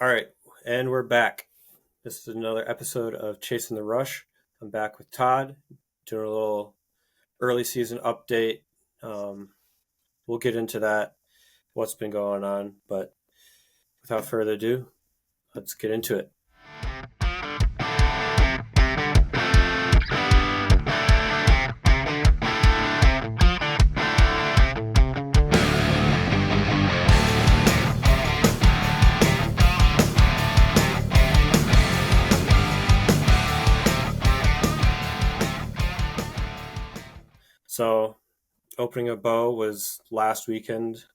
All right, and we're back. This is another episode of Chasing the Rush. I'm back with Todd, doing a little early season update. Um, we'll get into that, what's been going on, but without further ado, let's get into it. So, opening a bow was last weekend.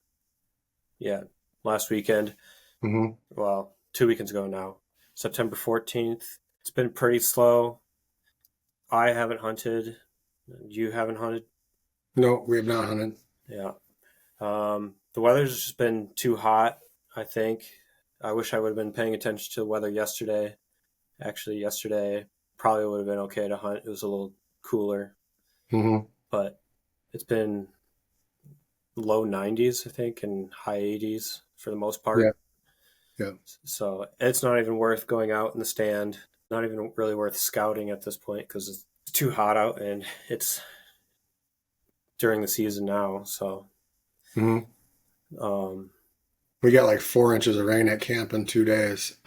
Yeah, last weekend. hmm Well, 2 weekends ago now, September 14th. It's been pretty slow. I haven't hunted. You haven't hunted? No, we have not hunted. Yeah. The weather's just been too hot, I think. I wish I would have been paying attention to the weather yesterday. Actually, yesterday probably would have been okay to hunt. It was a little cooler, hmm but it's been low 90s, I think, and high 80s for the most Yeah, part. yeah. So it's not even worth going out in the stand. Not even really worth scouting at this point because it's too hot out and it's during the season now. So, hmm um, We got like 4 inches of rain at camp in 2 days.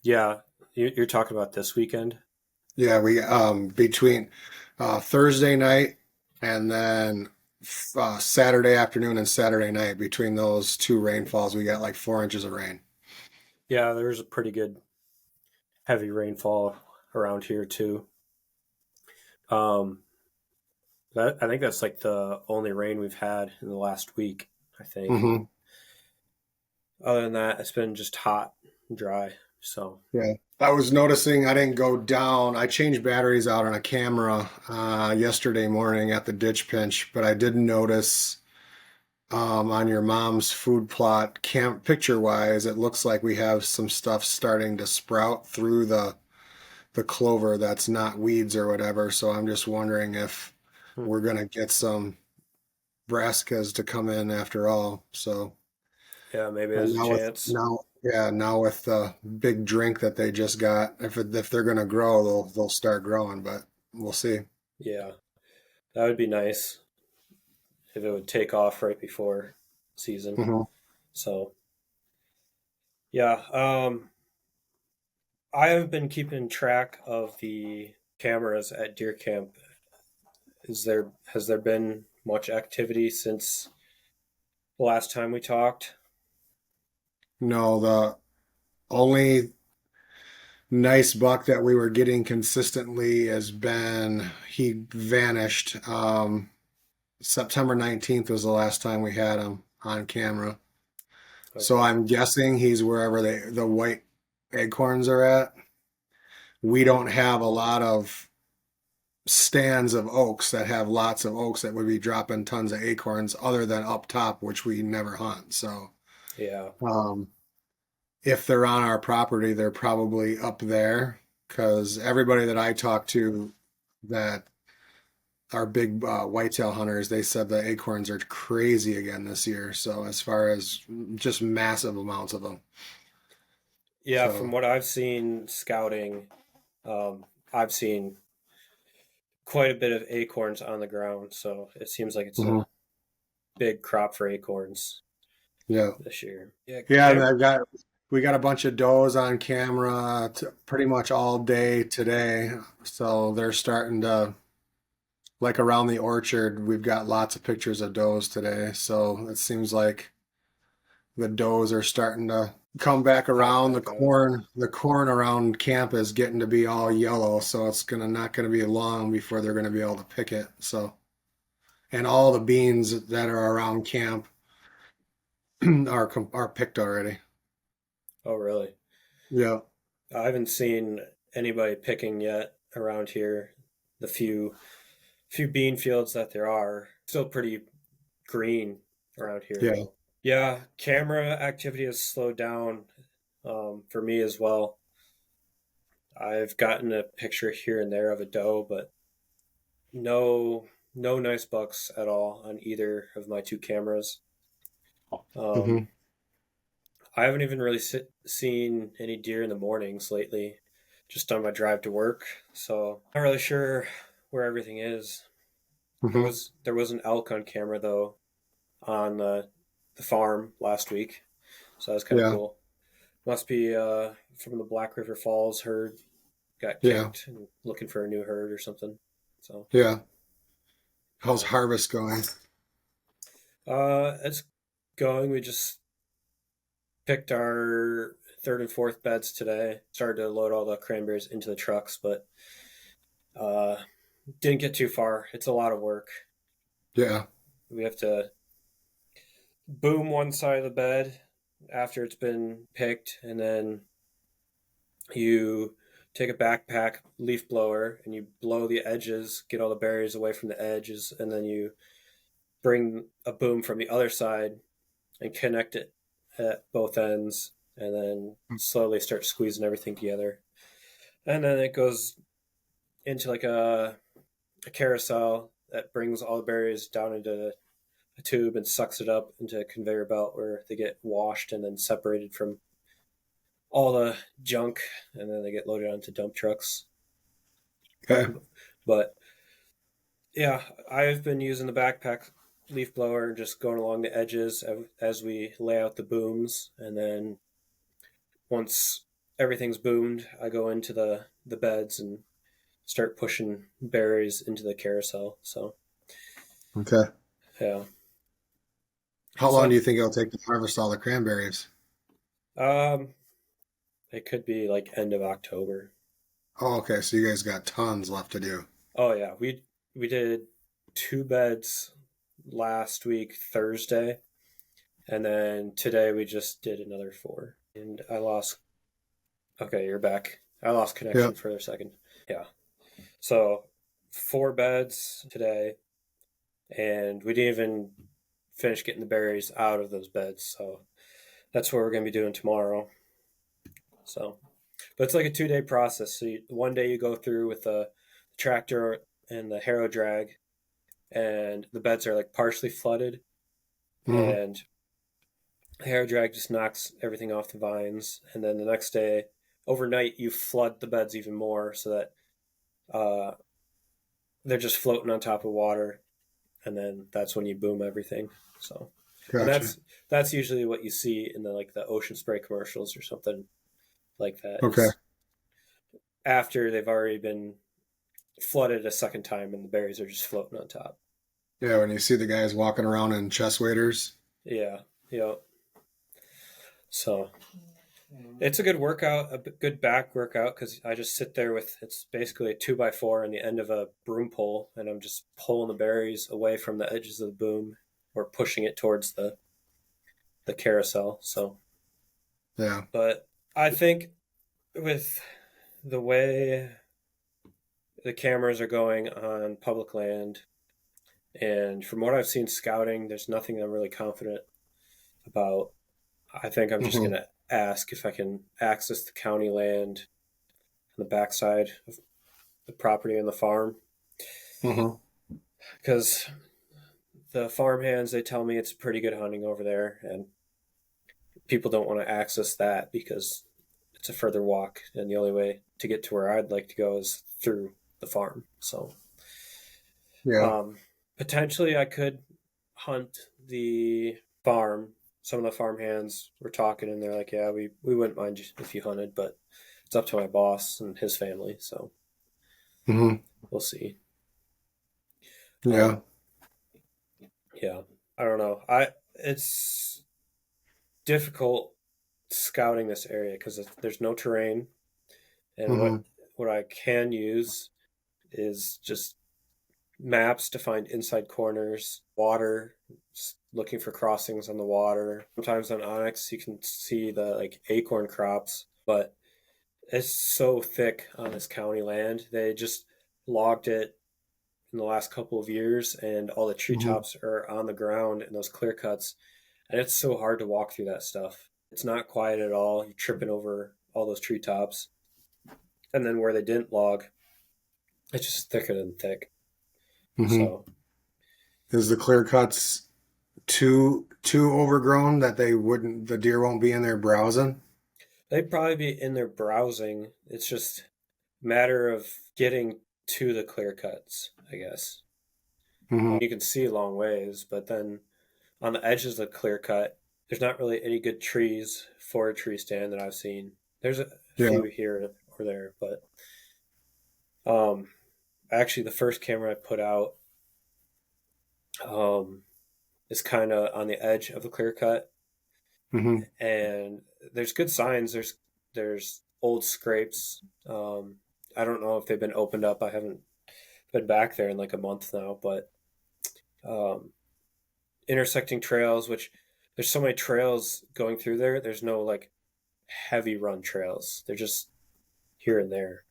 yeah, you're talking about this weekend? Yeah, we between Thursday night and then Saturday afternoon and Saturday night, between those two rainfalls, we got like 4 inches of rain. Yeah, there's a pretty good heavy rainfall around here too. Um, I think that's like the only rain we've had in the last week, I think. hmm Other than that, it's been just hot and dry. So, Yeah. I was noticing I didn't go down. I changed batteries out on a camera yesterday morning at the ditch pinch, but I did notice on your mom's food plot, camp picture wise, it looks like we have some stuff starting to sprout through the clover that's not weeds or whatever. So I'm just wondering if hmm, we're gonna get some brassicas to come in after all. So yeah, maybe but there's a chance. now with the big drink that they just got, if they're gonna grow, they'll start growing, but we'll see. Yeah, that would be nice if it would take off right before season. hmm So, yeah, I have been keeping track of the cameras at deer camp. Has there been much activity since the last time we talked? No, the only nice buck that we were getting consistently has been he vanished. September 19th was the last time we had him on camera. So Okay. I'm guessing he's wherever the white acorns are at. We don't have a lot of stands of oaks that have lots of oaks that would be dropping tons of acorns other than up top, which we never hunt. So Yeah. um, if they're on our property, they're probably up there because everybody that I talk to that are big whitetail hunters, they said the acorns are crazy again this year. So as far as just massive amounts of them. Yeah, from So what I've seen scouting, I've seen quite a bit of acorns on the ground, so it seems like it's mhm, a big crop for acorns yeah, this year. Yeah, yeah. And we got a bunch of does on camera pretty much all day today. So they're starting to like around the orchard. We've got lots of pictures of does today. So it seems like the does are starting to come back pop around. back out. The corn around camp is getting to be all yellow, so it's gonna not gonna be long before they're gonna be able to pick it. So, and all the beans that are around camp are picked already. Oh, really? Yeah. I haven't seen anybody picking yet around here. The few bean fields that there are still pretty green around here, Yeah. though. Yeah, camera activity has slowed down for me as well. I've gotten a picture here and there of a doe, but no nice bucks at all on either of my two cameras. Um, hmm I haven't even really seen any deer in the mornings lately, just on my drive to work. So not really sure where everything is. Hmm. There was an elk on camera though on the farm last week, so that was kind of Yeah, cool. Must be from the Black River Falls herd got yeah, kicked and looking for a new herd or something. So yeah. How's yeah, harvest going? it's going. We just picked our third and fourth beds today. Started to load all the cranberries into the trucks, but uh, didn't get too far. It's a lot of work. Yeah. We have to boom one side of the bed after it's been picked, and then you take a backpack leaf blower and you blow the edges, get all the berries away from the edges, and then you bring a boom from the other side and connect it at both ends, and then slowly start squeezing everything together. And then it goes into like a carousel that brings all the berries down into a tube and sucks it up into a conveyor belt where they get washed and then separated from all the junk, and then they get loaded onto dump trucks. Okay. But yeah, I've been using the backpack leaf blower and just going along the edges as we lay out the booms, and then once everything's boomed, I go into the beds and start pushing berries into the carousel. So Okay. yeah, How long do so you think it'll take to harvest all the cranberries? um, it could be like end of October. Oh, okay. So you guys got tons left to do. Oh yeah, we did two beds last week Thursday, and then today we just did another four. And I lost. Okay, you're back. I lost connection Yep. for a second. Yeah. So four beds today, and we didn't even finish getting the berries out of those beds. So that's what we're going to be doing tomorrow. So, but it's like a 2 day process. So one day you go through with the tractor and the harrow drag, and the beds are like partially flooded, Hmm. and the harrow drag just knocks everything off the vines. And then the next day, overnight, you flood the beds even more so that uh, they're just floating on top of water, and then that's when you boom everything. So, and Gotcha. that's usually what you see in the like the ocean spray commercials or something like that. Okay. Is after they've already been flooded a second time and the berries are just floating on top. Yeah, when you see the guys walking around in chest waders. Yeah, yeah. So it's a good workout, a good back workout because I just sit there with it's basically a 2x4 on the end of a broom pole, and I'm just pulling the berries away from the edges of the boom or pushing it towards the carousel. So, Yeah. but I think with the way the cameras are going on public land, and from what I've seen scouting, there's nothing I'm really confident about. I think I'm just Hmm. gonna ask if I can access the county land on the backside of the property and the farm, Hmm. because the farm hands they tell me it's pretty good hunting over there, and people don't want to access that because it's a further walk, and the only way to get to where I'd like to go is through the farm. So Yeah. um, potentially I could hunt the farm. Some of the farm hands were talking, and they're like, "Yeah, we wouldn't mind if you hunted, but it's up to my boss and his family, so Hmm. we'll see." Yeah. Um, yeah, I don't know. I it's difficult scouting this area because there's no terrain, and Hmm. what I can use is just maps to find inside corners, water, looking for crossings on the water. Sometimes on Onyx you can see the like acorn crops, but it's so thick on this county land. They just logged it in the last couple of years, and all the Hmm. treetops are on the ground in those clear cuts, and it's so hard to walk through that stuff. It's not quiet at all. You're tripping over all those treetops, and then where they didn't log, it's just thicker than thick. Hmm. So Is the clear cuts too overgrown that the deer won't be in there browsing. They'd probably be in there browsing. It's just a matter of getting to the clear cuts, I guess. Hmm. You can see a long ways, but then on the edges of the clear cut, there's not really any good trees for a tree stand that I've seen. There's a Yeah. few here or there, but um, actually the first camera I put out um, is kind of on the edge of the clear cut, Hmm. and there's good signs. There's old scrapes. I don't know if they've been opened up. I haven't been back there in like a month now, but um, intersecting trails, which there's so many trails going through there. There's no like heavy run trails. They're just here and there.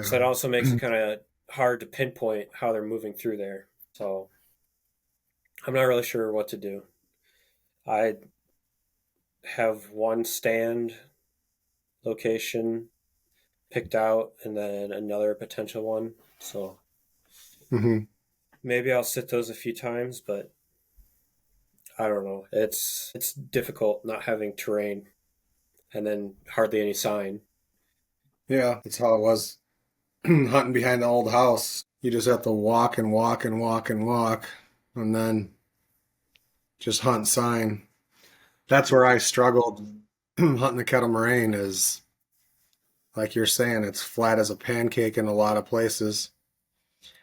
So Yeah. that also makes it kind of hard to pinpoint how they're moving through there. So I'm not really sure what to do. I have one stand location picked out and then another potential one. So Hmm. maybe I'll sit those a few times, but I don't know. It's difficult not having terrain and then hardly any sign. Yeah, that's how it was hunting behind the old house. You just have to walk and walk and walk and walk, and then just hunt sign. That's where I struggled hunting the kettle moraine is like you're saying, it's flat as a pancake in a lot of places.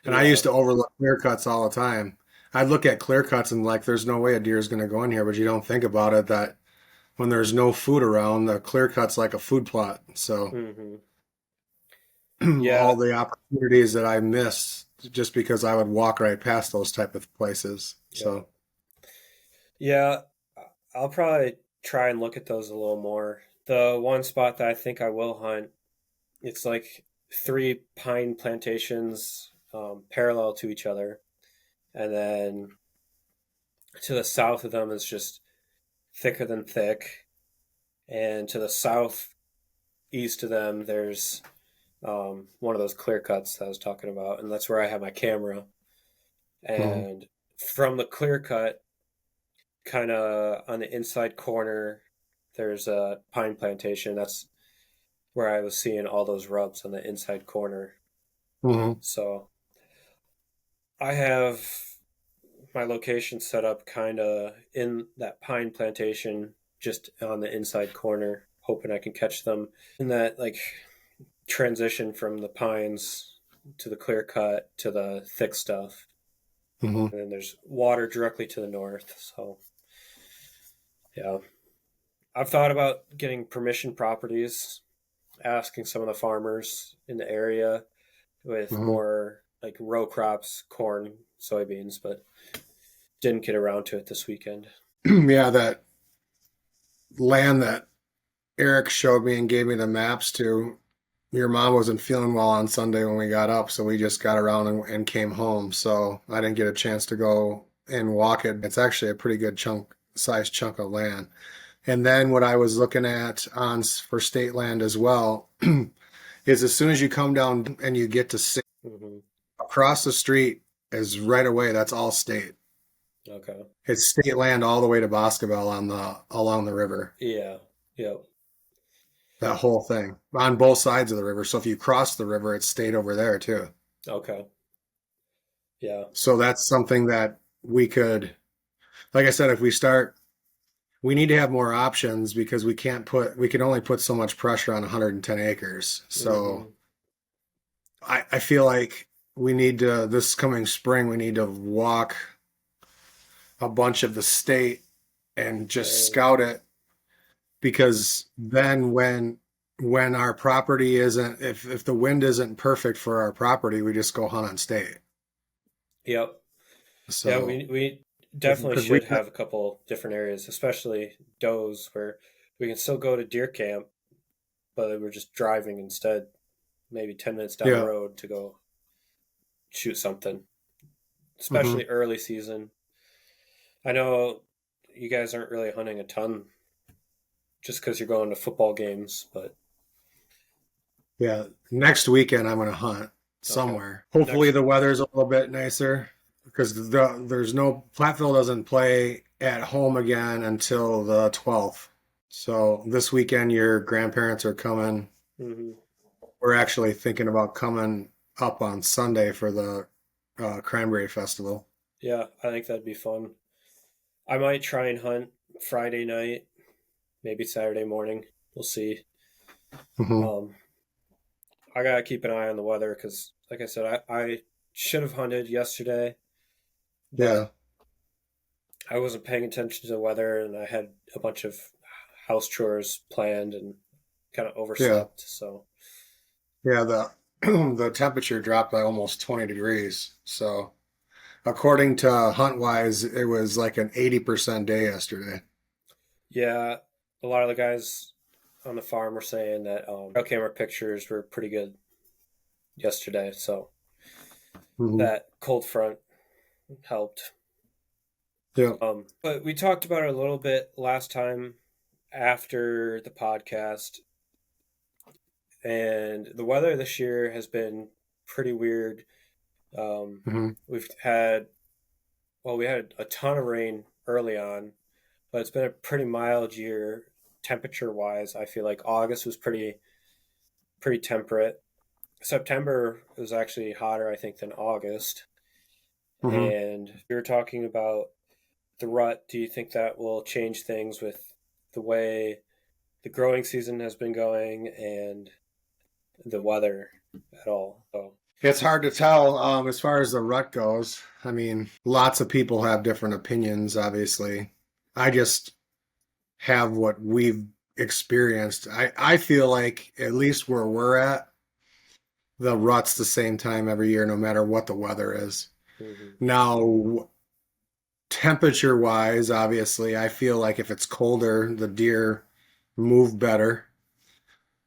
And I Yeah. used to overlook clear cuts all the time. I'd look at clear cuts and like, there's no way a deer is going to go in here, but you don't think about it that when there's no food around, the clear cut's like a food plot. So Hmm. all Yeah. the opportunities that I missed just because I would walk right past those type of places. Yeah. So, Yeah. I'll probably try and look at those a little more. The one spot that I think I will hunt, it's like three pine plantations parallel to each other. And then to the south of them is just thicker than thick. And to the south east of them, there's one of those clear cuts that I was talking about. And that's where I have my camera. mhm, And from the clear cut, kind of on the inside corner, there's a pine plantation. That's where I was seeing all those rubs on the inside corner. mhm, So I have my location set up kind of in that pine plantation, just on the inside corner, hoping I can catch them in that like transition from the pines to the clear cut to the thick stuff. mhm. And then there's water directly to the north. So yeah, I've thought about getting permission properties, asking some of the farmers in the area with Mhm. more like row crops, corn, soybeans, but didn't get around to it this weekend. Yeah, that land that Eric showed me and gave me the maps to. Your mom wasn't feeling well on Sunday when we got up, so we just got around and came home. So I didn't get a chance to go and walk it. It's actually a pretty good size chunk of land. And then what I was looking at on for state land as well is as soon as you come down and you get to Hmm. across the street is right away. That's all state. Okay. It's state land all the way to Boscobel on the along the river. Yeah. Yep. That whole thing on both sides of the river. So if you cross the river, it's state over there too. Okay. Yeah. So that's something that we could, like I said, if we start, we need to have more options because we can only put so much pressure on 110 acres. So Hmm. I feel like we need to, this coming spring, we need to walk a bunch of the state and just Right. scout it because then when our property isn't if the wind isn't perfect for our property, we just go hunt on state. Yep. Yeah. So We definitely because we should have a couple different areas, especially does where we can still go to deer camp, but we're just driving instead, maybe 10 minutes down the yeah. road to go shoot something, Hmm. especially early season. I know you guys aren't really hunting a ton just because you're going to football games, but Yeah, next weekend I'm going to hunt okay. somewhere. Hopefully Next, the weather's a little bit nicer. because there's no Platteville doesn't play at home again until the 12th. So this weekend, your grandparents are coming. Hmm. We're actually thinking about coming up on Sunday for the Cranberry Festival. Yeah, I think that'd be fun. I might try and hunt Friday night, maybe Saturday morning. We'll see. Hmm. Um, I gotta keep an eye on the weather because, like I said, I should have hunted yesterday, Yeah, but I wasn't paying attention to the weather and I had a bunch of house chores planned and kind of yeah, overslept. So, yeah. The the temperature dropped by almost 20 degrees. So according to HuntWise, it was like an 80% day yesterday. yeah, a lot of the guys on the farm were saying that trail camera pictures were pretty good yesterday. So, Hmm. that cold front helped. Yeah. But we talked about it a little bit last time after the podcast, and the weather this year has been pretty weird. Hmm. We've had, well, we had a ton of rain early on, but it's been a pretty mild year temperature wise. I feel like August was pretty temperate. September was actually hotter, I think, than August. Hmm. And we were talking about the rut. Do you think that will change things with the way the growing season has been going and the weather at all? So, It's hard to tell as far as the rut goes. I mean, lots of people have different opinions, obviously. I just have what we've experienced. I feel like, at least where we're at, the rut's the same time every year, no matter what the weather is. mhm. Now, temperature wise, obviously, I feel like if it's colder, the deer move better,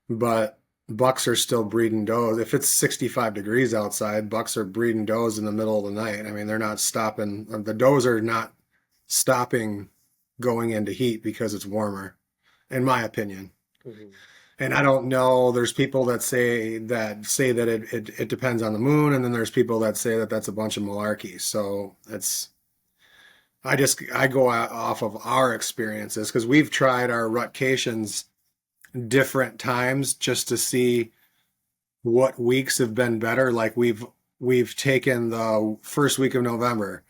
but bucks are still breeding does. If it's 65 degrees outside, bucks are breeding does in the middle of the night. I mean, they're not stopping. The does are not stopping going into heat because it's warmer, in my opinion. Mhm. And I don't know. There's people that say that it depends on the moon, and then there's people that say that that's a bunch of malarkey. So it's I go off of our experiences because we've tried our rutcations different times just to see what weeks have been better. Like we've taken the first week of November,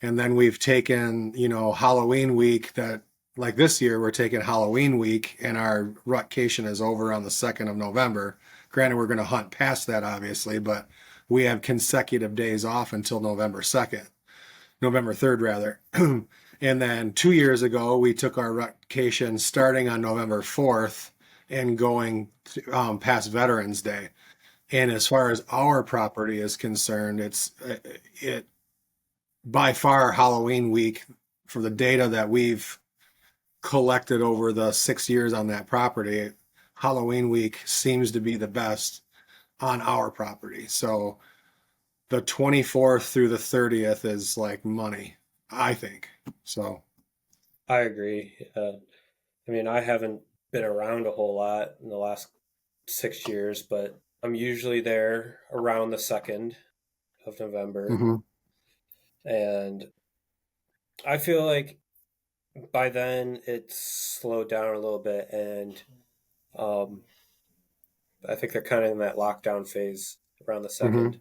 and then we've taken, Halloween week. That like this year we're taking Halloween week, and our rutcation is over on the 2nd of November. Granted, we're going to hunt past that, obviously, but we have consecutive days off until November 2nd, November 3rd, rather. And then 2 years ago, we took our rutcation starting on November 4th and going past Veterans Day. And as far as our property is concerned, it by far Halloween week, for the data that we've collected over the 6 years on that property, Halloween week seems to be the best on our property. So the 24th through the 30th is like money, I think. So, I agree. I mean, I haven't been around a whole lot in the last 6 years, but I'm usually there around the 2nd of November. mhm, And I feel like by then it's slowed down a little bit. And um, I think they're kind of in that lockdown phase around the mhm. 2nd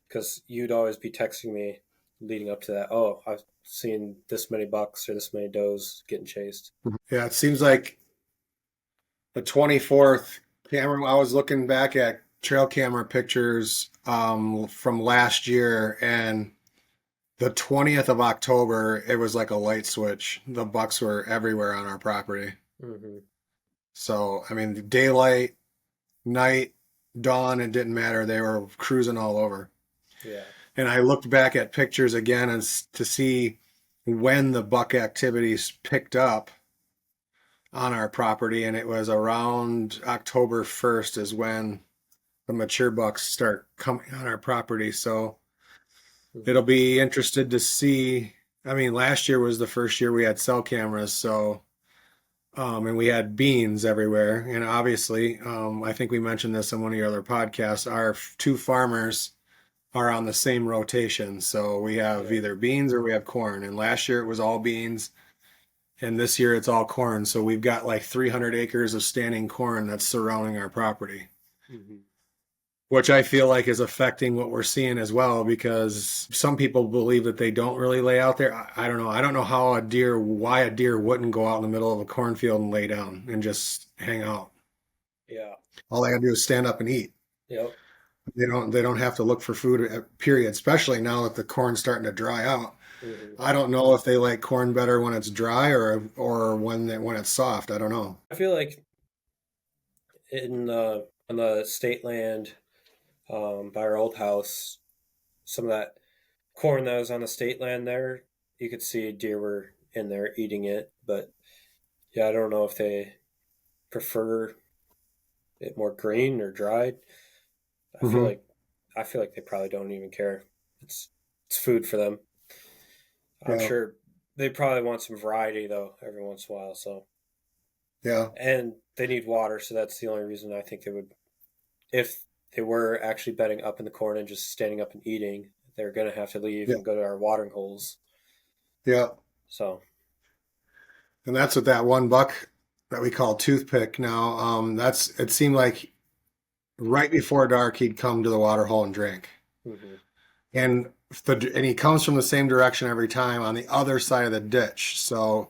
because you'd always be texting me leading up to that. Oh, I've seen this many bucks or this many does getting chased. Yeah, it seems like the 24th camera, I was looking back at trail camera pictures from last year, and the 20th of October, it was like a light switch. The bucks were everywhere on our property. Hmm. So, I mean, daylight, night, dawn, it didn't matter. They were cruising all over. Yeah. And I looked back at pictures again to see when the buck activities picked up on our property, and it was around October 1st is when the mature bucks start coming on our property. So it'll Hmm. be interested to see. I mean, last year was the first year we had cell cameras, so and we had beans everywhere. And obviously, I think we mentioned this in one of your other podcasts. Our two farmers are on the same rotation. So we have Yeah. either beans or we have corn. And last year it was all beans, and this year it's all corn. So we've got like 300 acres of standing corn that's surrounding our property, Hmm. which I feel like is affecting what we're seeing as well because some people believe that they don't really lay out there. I don't know. I don't know why a deer wouldn't go out in the middle of a cornfield and lay down and just hang out. Yeah. All they gotta do is stand up and eat. Yep. They don't have to look for food, period, especially now that the corn's starting to dry out. Hmm. I don't know if they like corn better when it's dry or when it's soft. I don't know. I feel like in on the state land by our old house, some of that corn that was on the state land there, you could see deer were in there eating it. But yeah, I don't know if they prefer it more green or dried. I feel Hmm. like I feel like they probably don't even care. It's it's food for them. I'm Yeah, sure they probably want some variety though every once in a while. So yeah, and they need water, so that's the only reason I think they would. If they were actually bedding up in the corn and just standing up and eating, they're gonna have to leave yeah, and go to our watering holes. yeah. So And that's what that one buck that we call toothpick now. That's it seemed like right before dark he'd come to the water hole and drink. mhm. And he comes from the same direction every time on the other side of the ditch. So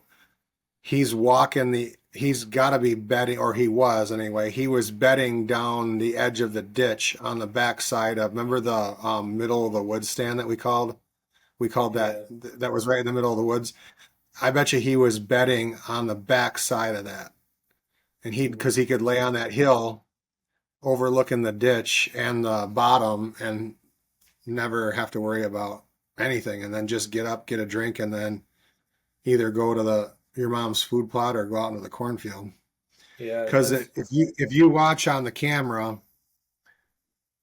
he's got to be bedding, or he was anyway. He was bedding down the edge of the ditch on the back side of, remember the middle of the wood stand that we called Yeah. that was right in the middle of the woods. I bet you he was bedding on the back side of that, and because Mhm. he could lay on that hill overlooking the ditch and the bottom and never have to worry about anything, and then just get up, get a drink, and then either go to the your mom's food plot or go out into the cornfield. Yeah, Because that's if you watch on the camera,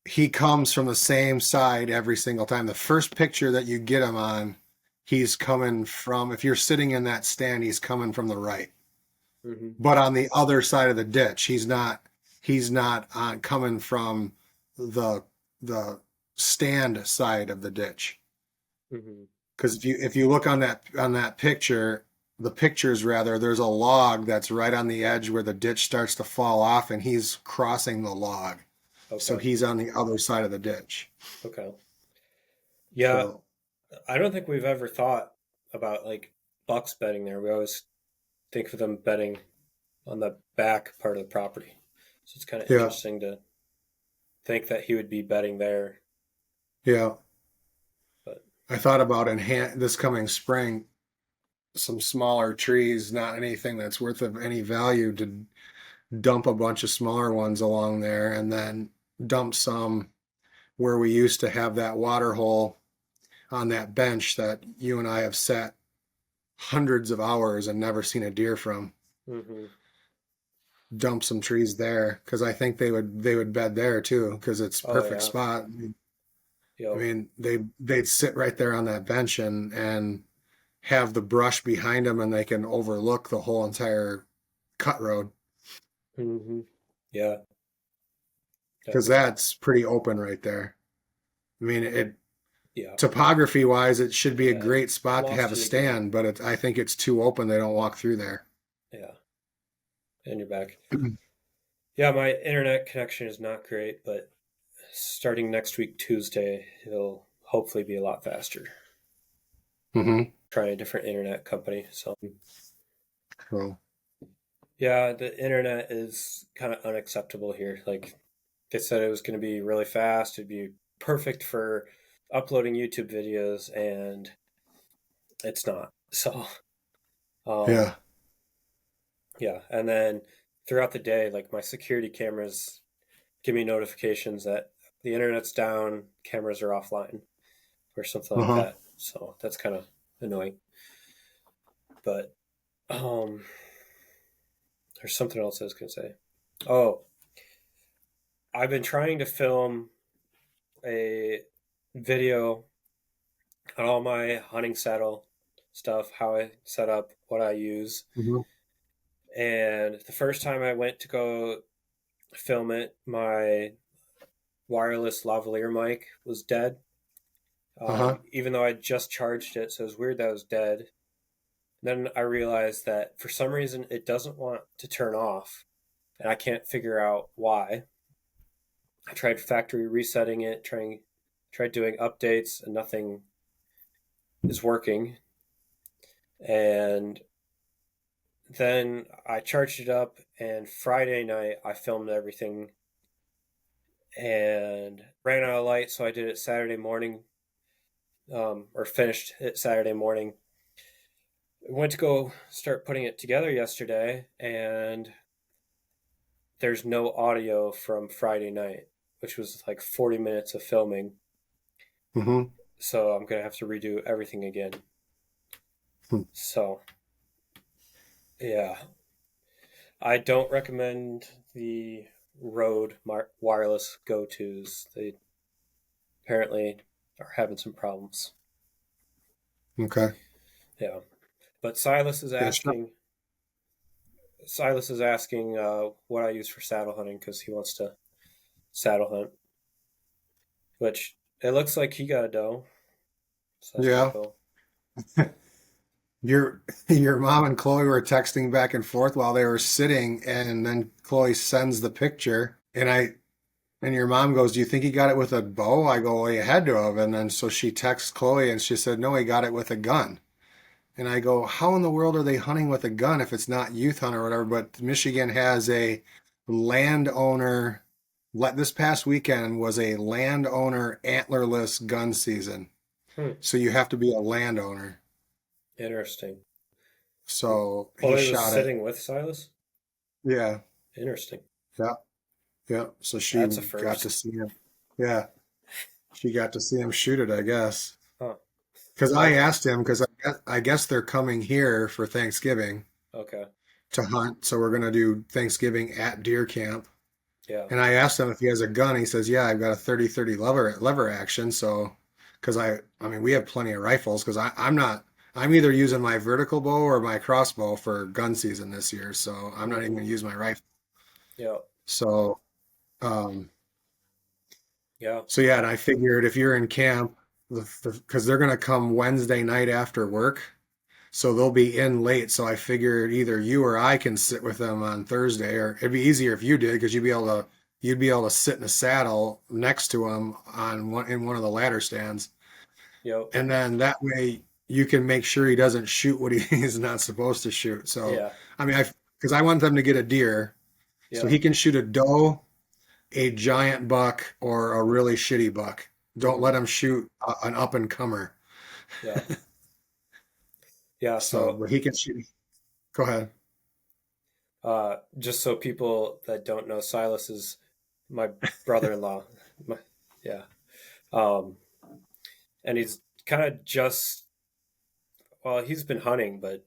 he comes from the same side every single time. The first picture that you get him on, he's coming from. If you're sitting in that stand, he's coming from the right, mhm. but on the other side of the ditch. He's not. He's not on coming from the the stand side of the ditch. Mhm. Because if you look on that picture, the pictures rather, there's a log that's right on the edge where the ditch starts to fall off, and he's crossing the log, so Okay. he's on the other side of the ditch. Okay. Yeah, So I don't think we've ever thought about like bucks bedding there. We always think of them bedding on the back part of the property. So it's kind of yeah, interesting to think that he would be bedding there. yeah. But I thought about this coming spring, some smaller trees, not anything that's worth of any value, to dump a bunch of smaller ones along there, and then dump some where we used to have that water hole on that bench that you and I have sat hundreds of hours and never seen a deer from. hmm. Dump some trees there because I think they would bed there too because it's a Oh perfect yeah. spot. I Yep. mean, they'd sit right there on that bench and have the brush behind them, and they can overlook the whole entire cut road Hmm. Yeah. because That's that's pretty open right there. I mean, it yeah. topography wise, it should be a Yeah. great spot to have a Lofty again. stand, but I think it's too open. They don't walk through there. Yeah. And you're back. Yeah, my internet connection is not great, but starting next week Tuesday, it'll hopefully be a lot faster. Hmm. Trying a different internet company. So So yeah, the internet is kind of unacceptable here. Like they said it was going to be really fast. It'd be perfect for uploading YouTube videos, and it's not. So, um, yeah. yeah. And then throughout the day, like my security cameras give me notifications that the internet's down, cameras are offline, or something like Uh-huh. that. So that's kind of annoying. But um, there's something else I was going to say. Oh, I've been trying to film a video on all my hunting saddle stuff, how I set up, what I use. Hmm. And the first time I went to go film it, my wireless lavalier mic was dead. Uh-huh. even though I just charged it. So it was weird that it was dead. Then I realized that for some reason it doesn't want to turn off, and I can't figure out why. I tried factory resetting it, tried doing updates, and nothing is working. And then I charged it up, and Friday night I filmed everything and ran out of light, so I did it Saturday morning, or finished it Saturday morning. I went to go start putting it together yesterday, and there's no audio from Friday night, which was like 40 minutes of filming. Mm-hmm. So I'm gonna have to redo everything again. So yeah, I don't recommend the Rode wireless go-tos. They apparently are having some problems. Okay. Yeah, but Silas is Yeah, sure. asking. Silas is asking what I use for saddle hunting because he wants to saddle hunt, which it looks like he got a doe, so that's pretty Yeah. cool. Your your mom and Chloe were texting back and forth while they were sitting, and then Chloe sends the picture, and your mom goes, "Do you think he got it with a bow?" I go, "Well, he had to have." And then so she texts Chloe, and she said, "No, he got it with a gun." And I go, "How in the world are they hunting with a gun if it's not youth hunt or whatever?" But Michigan has a landowner. This past weekend was a landowner antlerless gun season, Hmm, so you have to be a landowner. interesting. And So he Chloe was shot it. sitting with Silas. Yeah, Interesting. yeah, yeah. So she That's a got to first. see him. Yeah, she got to see him shoot it, I guess. Huh. Because I Well, asked him, because I guess they're coming here for Thanksgiving okay. to hunt. So we're going to do Thanksgiving at deer camp. Yeah. And I asked him if he has a gun. He says, "Yeah, I've got a 30-30 lever action." So, because I mean, we have plenty of rifles because I'm not, I'm either using my vertical bow or my crossbow for gun season this year. So I'm not even Mm-hmm. going to use my rifle. Yeah. So, um, Yeah. So yeah, and I figured if you're in camp, because they're gonna come Wednesday night after work, so they'll be in late. So I figured either you or I can sit with them on Thursday, or it'd be easier if you did because you'd be able to sit in a saddle next to him on one of the ladder stands, Yep. and then that way you can make sure he doesn't shoot what he's not supposed to shoot. So Yeah. I mean, I because I want them to get a deer, so Yep. he can shoot a doe, a giant buck, or a really shitty buck. Don't Mm-hmm. let him shoot an up and comer. Yeah. Yeah. So, So, but he can shoot. Go ahead. just so people that don't know, Silas is my brother-in-law. My, yeah. Um, and he's kind of just, well, he's been hunting, but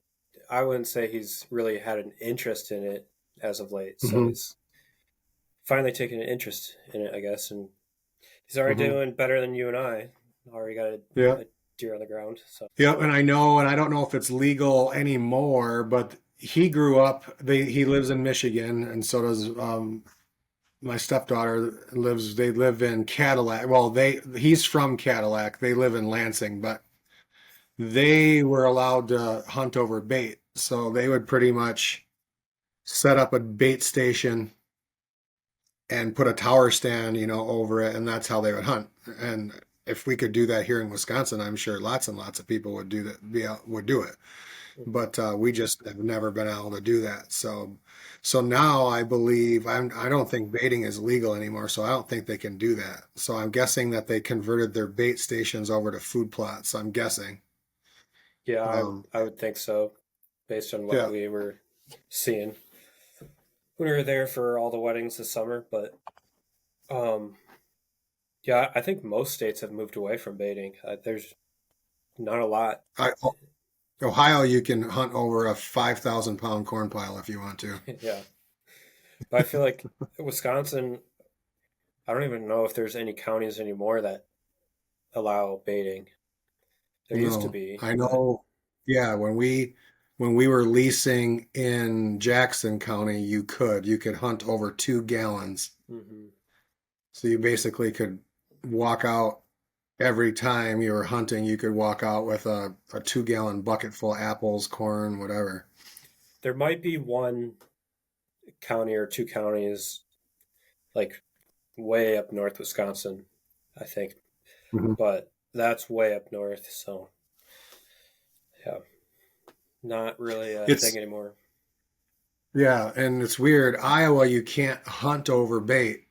I wouldn't say he's really had an interest in it as of late. So Hmm. he's finally taken an interest in it, I guess, and he's already Hmm. doing better than you and I. Already got Yeah. a deer on the ground. So Yep. And I know, and I don't know if it's legal anymore, but he grew up, he lives in Michigan, and so does my stepdaughter they live in Cadillac. Well, he's from Cadillac. They live in Lansing, but they were allowed to hunt over bait. So they would pretty much set up a bait station and put a tower stand, over it, and that's how they would hunt. And if we could do that here in Wisconsin, I'm sure lots and lots of people would do that, would do it. mhm. But we just have never been able to do that. So now I believe I don't think baiting is legal anymore. So I don't think they can do that. So I'm guessing that they converted their bait stations over to food plots. I'm guessing. Yeah, Um, I would think so, based on what yeah, we were seeing when we were there for all the weddings this summer. But um, yeah, I think most states have moved away from baiting. There's not a lot. I, Ohio, you can hunt over a 5,000 pound corn pile if you want to. Yeah, but I feel like Wisconsin. I don't even know if there's any counties anymore that allow baiting. There used to No, be, I but know. Yeah, when we were leasing in Jackson County, you could hunt over 2 gallons. hmm So you basically could walk out. every time you were hunting, you could walk out with a 2 gallon bucket full of apples, corn, whatever. There might be one county or two counties like way up north Wisconsin, I think, Mhm. but that's way up north, so yeah, not really a thing It's anymore. Yeah, and it's weird. Iowa, you can't hunt over bait,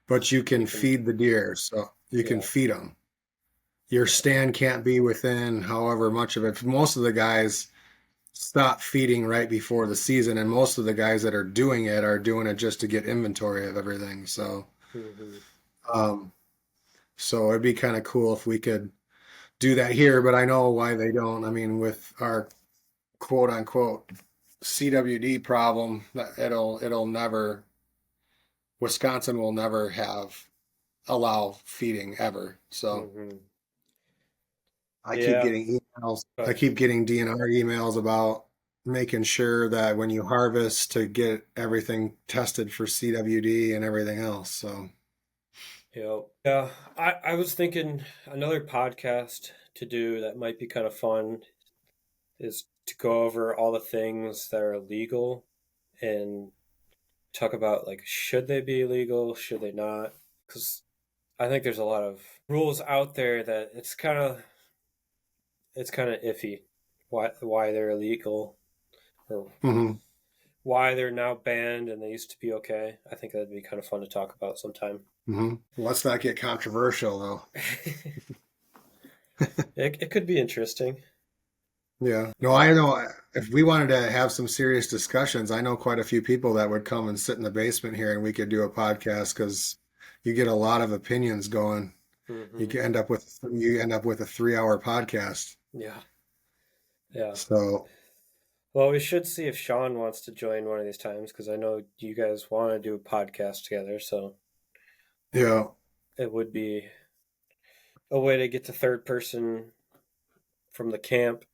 but you You can can, feed the deer, so you can yeah, feed them. Your yeah. stand can't be within however much of it. Most of the guys stop feeding right before the season, and most of the guys that are doing it just to get inventory of everything. Hmm. Um, so it'd be kind of cool if we could do that here, but I know why they don't. I mean, with our quote unquote CWD problem, it'll never Wisconsin will never have allow feeding ever. So Hmm. I keep Yeah, getting emails. I but keep getting DNR emails about making sure that when you harvest to get everything tested for CWD and everything else. So yeah, I was thinking another podcast to do that might be kind of fun is to go over all the things that are illegal and talk about like should they be illegal, should they not? Because I think there's a lot of rules out there that it's kind of iffy why they're illegal or mhm, why they're now banned and they used to be okay. I think that'd be kind of fun to talk about sometime. let's not get controversial though. It could be interesting. Yeah. No, I know if we wanted to have some serious discussions, I know quite a few people that would come and sit in the basement here and we could do a podcast because you get a lot of opinions going. You Hmm. can end up with a 3 hour podcast. Yeah, yeah. So Well, we should see if Sean wants to join one of these times because I know you guys want to do a podcast together. So yeah. it would be a way to get the third person from the camp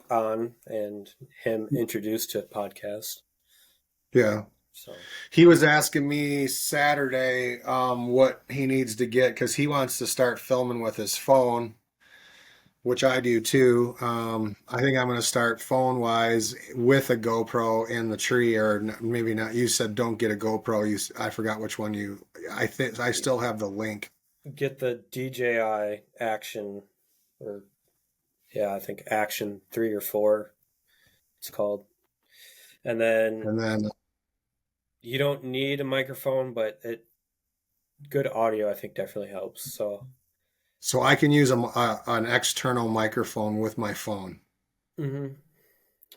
on and him introduced to a podcast. Yeah. So, He was asking me Saturday what he needs to get because he wants to start filming with his phone, which I do too. I think I'm going to start phone wise with a GoPro in the tree, or maybe not. You said don't get a GoPro. I forgot which one you. I think I still have the link, get the DJI Action, or yeah, I think Action 3 or 4, it's called. And then and then you don't need a microphone, but good audio, I think, definitely helps. So, so I can use an external microphone with my phone. mhm,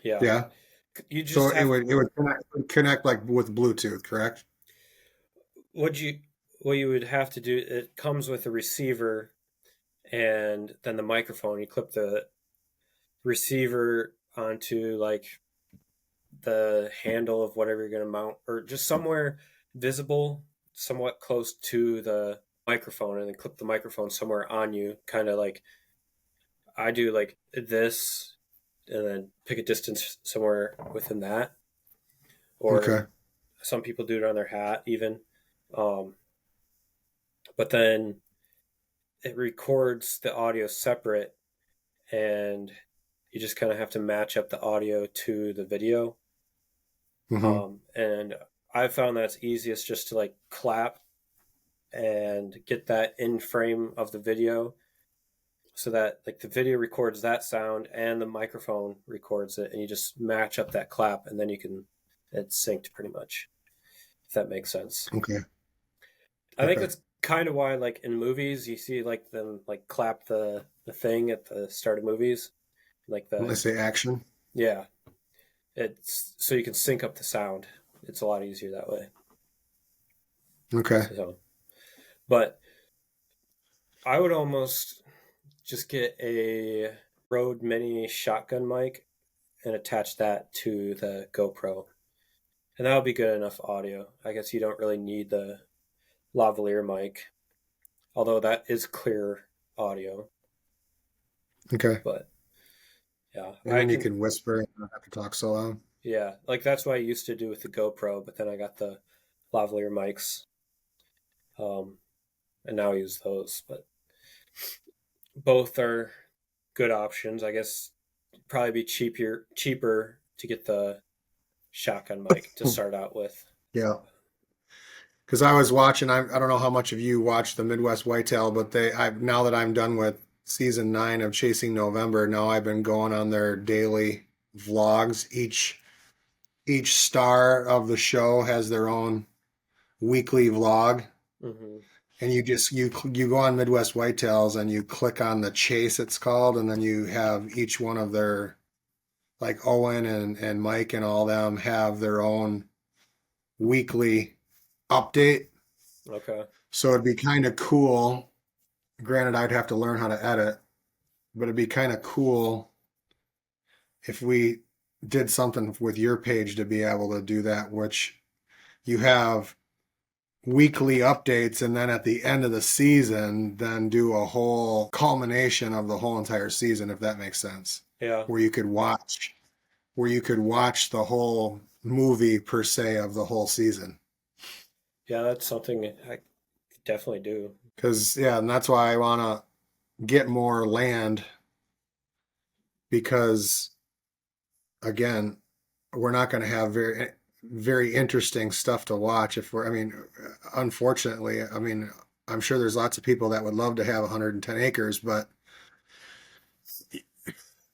yeah, Yeah. you So just it have would it would connect like with Bluetooth, correct? what you what you would have to do. It comes with a receiver and then the microphone. You clip the receiver onto like the handle of whatever you're going to mount, or just somewhere visible, somewhat close to the microphone, and then clip the microphone somewhere on you. Kind of like I do, like this, and then pick a distance somewhere within that. Or Okay. some people do it on their hat, even. Um, but then it records the audio separate, and you just kind of have to match up the audio to the video. Hmm. And I found that's easiest just to like clap and get that in frame of the video so that like the video records that sound and the microphone records it, and you just match up that clap, and then it's synced pretty much, if that makes sense. Okay. I think Okay. that's kind of why like in movies you see like them like clap the thing at the start of movies, like When I the say action. yeah, it's so you can sync up the sound. It's a lot easier that way. Okay. So, but I would almost just get a Rode Mini shotgun mic and attach that to the GoPro, and that would be good enough audio. I guess you don't really need the lavalier mic, although that is clear audio. Okay. But yeah, And I then you can. can whisper and not have to talk so loud. Yeah, like that's what I used to do with the GoPro, but then I got the lavalier mics, um, and now I use those. But both are good options. I guess probably be cheaper to get the shotgun mic to start out with. Yeah. Because I was watching, I don't know how much of you watch the Midwest Whitetail, but now that I'm done with season 9 of Chasing November, now I've been going on their daily vlogs. Each star of the show has their own weekly vlog, Mm-hmm. and you go on Midwest Whitetails and you click on the chase it's called, and then you have each one of their, like Owen and Mike and all them have their own weekly update. Okay. So it'd be kind of cool. Granted, I'd have to learn how to edit, but it'd be kind of cool if we did something with your page to be able to do that, which you have weekly updates, and then at the end of the season, then do a whole culmination of the whole entire season, if that makes sense, Yeah. where you could watch the whole movie per se of the whole season. Yeah, that's something I could definitely do. Because yeah, and that's why I want to get more land, because again, we're not going to have very interesting stuff to watch if we're, I mean, unfortunately, I mean, I'm sure there's lots of people that would love to have 110 acres, but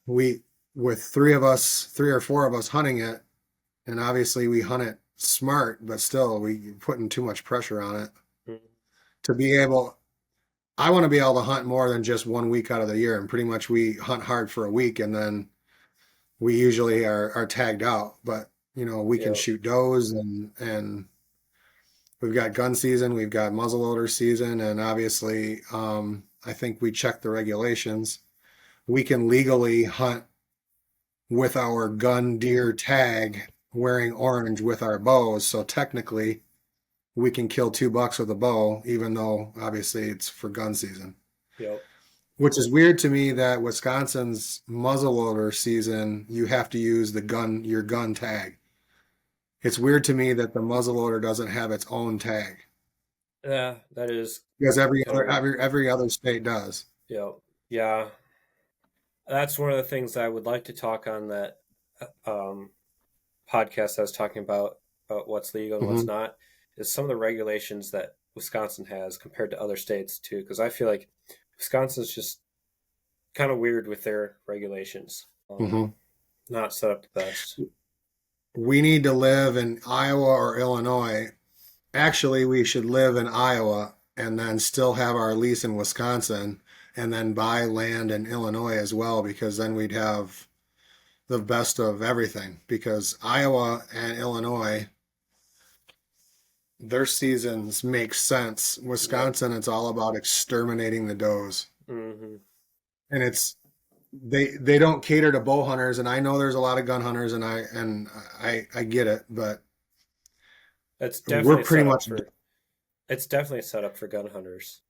we, with three or four of us hunting it, and obviously we hunt it smart, but still we putting too much pressure on it Mm. to be able, I want to be able to hunt more than just 1 week out of the year. And pretty much we hunt hard for a week and then we usually are tagged out, but we can Yeah. shoot does, and we've got gun season, we've got muzzleloader season, and obviously, I think we check the regulations. We can legally hunt with our gun deer tag wearing orange with our bows. So technically, we can kill 2 bucks with a bow, even though obviously it's for gun season. Yep. Which is weird to me that Wisconsin's muzzleloader season, you have to use your gun tag. It's weird to me that the muzzleloader doesn't have its own tag, Yeah, that is because kind of weird. every other state does. Yep. Yeah. That's one of the things I would like to talk on that um, podcast I was talking about what's legal and what's Hmm. not is some of the regulations that Wisconsin has compared to other states too. Because I feel like Wisconsin's just kind of weird with their regulations. Hmm. Not set up the best. We need to live in Iowa or Illinois. Actually, we should live in Iowa and then still have our lease in Wisconsin and then buy land in Illinois as well, because then we'd have the best of everything. Because Iowa and Illinois, their seasons make sense. Yep. Wisconsin, it's all about exterminating the does. Mm-hmm. And they don't cater to bow hunters, and I know there's a lot of gun hunters, and I get it, but It's we're definitely pretty set up much, for. It's definitely set up for gun hunters.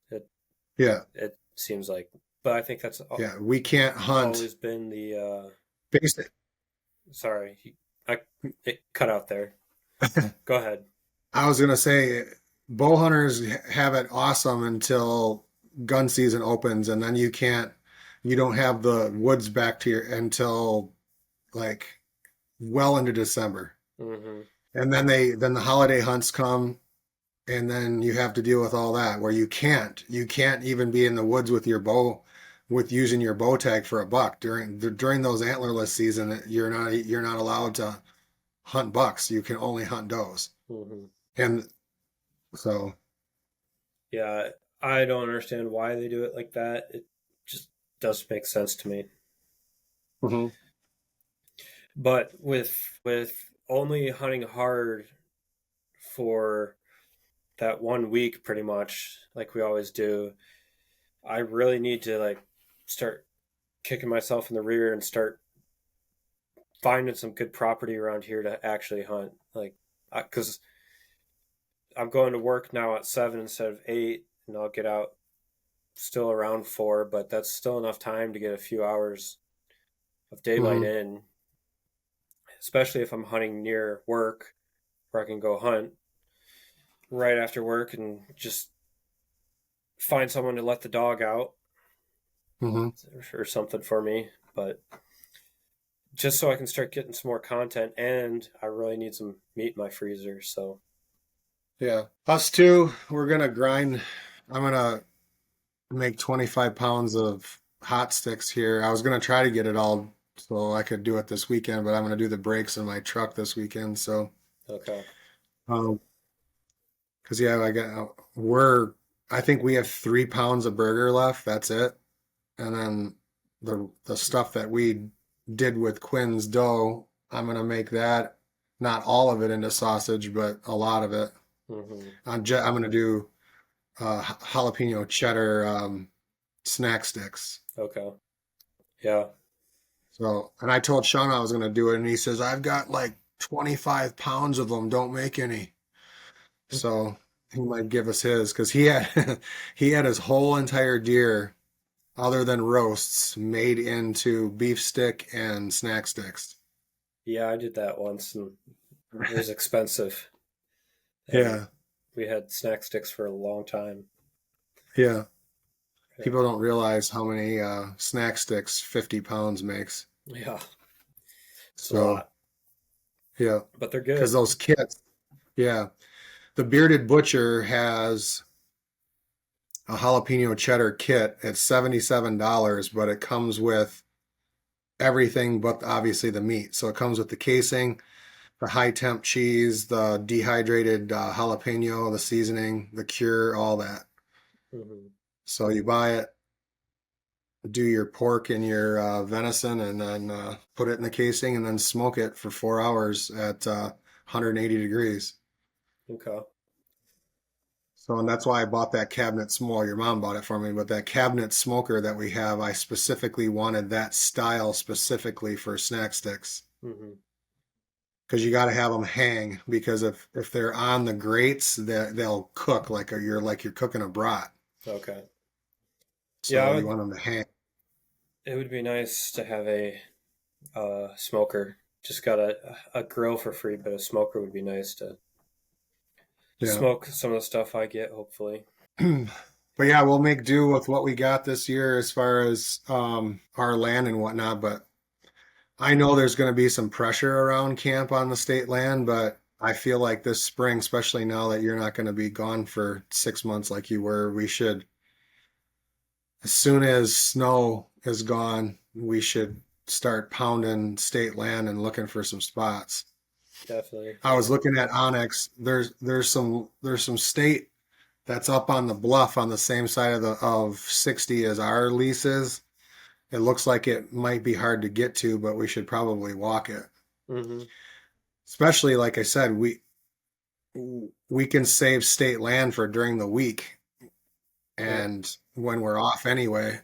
yeah, It seems like, but I think that's yeah, we can't hunt always been the. basic. Sorry, I it cut out there. Go ahead. I was gonna say bow hunters have it awesome until gun season opens, and then you don't have the woods back to your until like well into December. Mm-hmm. And then the holiday hunts come, and then you have to deal with all that where you can't even be in the woods with your bow, with using your bow tag for a buck during those antlerless season. You're not allowed to hunt bucks. You can only hunt does. Mm-hmm. And so, Yeah, I don't understand why they do it like that. It just does make sense to me. mhm. But with only hunting hard for that 1 week, pretty much like we always do, I really need to like start kicking myself in the rear and start finding some good property around here to actually hunt. Like, because I'm going to work now at 7 instead of 8, and I'll get out still around 4, but that's still enough time to get a few hours of daylight Mhm. in, especially if I'm hunting near work where I can go hunt right after work and just find someone to let the dog out Hmm. or something for me, but just so I can start getting some more content. And I really need some meat in my freezer. So, Yeah. Us too. We're gonna grind. I'm gonna make 25 pounds of hot sticks here. I was gonna try to get it all so I could do it this weekend, but I'm gonna do the brakes in my truck this weekend. So, okay. um, because yeah, I think we have 3 pounds of burger left. That's it. And then the stuff that we did with Quinn's dough, I'm gonna make that, not all of it into sausage, but a lot of it. Hmm. I'm gonna do jalapeno cheddar snack sticks. Okay. Yeah. So, and I told Sean I was gonna do it, and he says I've got like 25 pounds of them. Don't make any. So he might give us his because he had he had his whole entire deer, other than roasts, made into beef stick and snack sticks. Yeah, I did that once and it was expensive. And Yeah, we had snack sticks for a long time. yeah. Yeah. People don't realize how many snack sticks 50 pounds makes. Yeah. It's a So, lot, yeah, but they're because good. those kits, yeah. The Bearded Butcher has a jalapeno cheddar kit at $77, but it comes with everything but obviously the meat. So it comes with the casing, the high temp cheese, the dehydrated jalapeno, the seasoning, the cure, all that. Hmm. So you buy it, do your pork and your venison, and then put it in the casing, and then smoke it for 4 hours at 180 degrees. Okay. So, and that's why I bought that cabinet small. Your mom bought it for me, but that cabinet smoker that we have, I specifically wanted that style specifically for snack sticks Hmm. because you got to have them hang because if they're on the grates, they'll cook like you're cooking a brat. Okay. Yeah, So you want them to hang. it would be nice to have a smoker. Just got a grill for free, but a smoker would be nice to Yeah. smoke some of the stuff I get, hopefully. But yeah, we'll make do with what we got this year as far as our land and whatnot. But I know there's going to be some pressure around camp on the state land, but I feel like this spring, especially now that you're not going to be gone for 6 months like you were, we should, as soon as snow is gone, we should start pounding state land and looking for some spots. Definitely. I was looking at Onyx. There's some state that's up on the bluff on the same side of 60 as our lease is. It looks like it might be hard to get to, but we should probably walk it. Hmm. Especially like I said, we can save state land for during the week Yep. and when we're off anyway.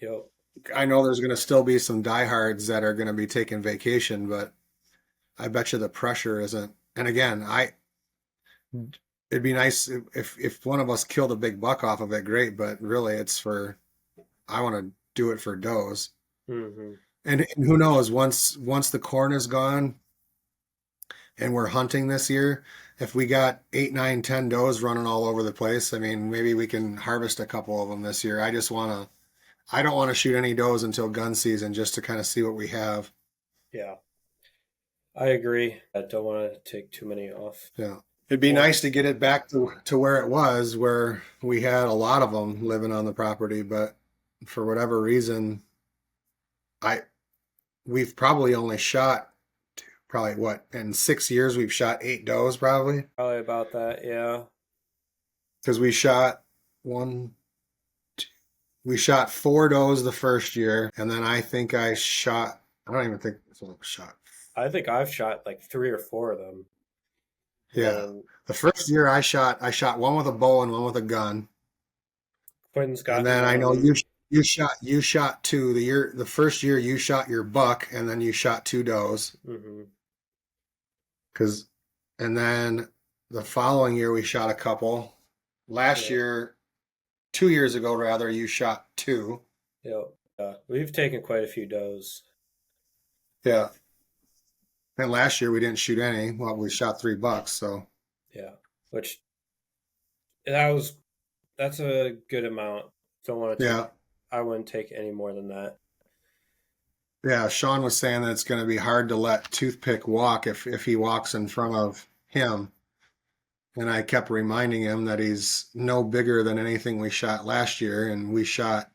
Yep. I know there's going to still be some diehards that are going to be taking vacation, but I bet you the pressure isn't. And again, I it'd be nice if one of us killed a big buck off of it, great, but really it's for I want to do it for does. Hmm. And who knows, once the corn is gone and we're hunting this year, if we got 8, 9, 10 does running all over the place, I mean, maybe we can harvest a couple of them this year. I don't want to shoot any does until gun season just to kind of see what we have. Yeah, I agree. I don't want to take too many off. Yeah. It'd be Well, nice to get it back to where it was, where we had a lot of them living on the property, but for whatever reason, I we've probably only shot probably what in 6 years we've shot 8 does probably probably about that. Yeah. because we shot one we shot 4 does the first year and then I don't even think it's a shot. I think I've shot like three or four of them. Yeah, And the first year I shot one with a bow and one with a gun. Quinn's And gotten then I know one. you shot two. The first year you shot your buck, and then you shot 2 does. Hmm. Cause, and then the following year we shot a couple. Last Yep. year, 2 years ago rather, you shot two. Yep. We've taken quite a few does. Yeah. And last year we didn't shoot any. Well, we shot 3 bucks. So Yeah. Which that was that's a good amount. Don't want to take yeah, I wouldn't take any more than that. Yeah, Sean was saying that it's going to be hard to let Toothpick walk if he walks in front of him. And I kept reminding him that he's no bigger than anything we shot last year, and we shot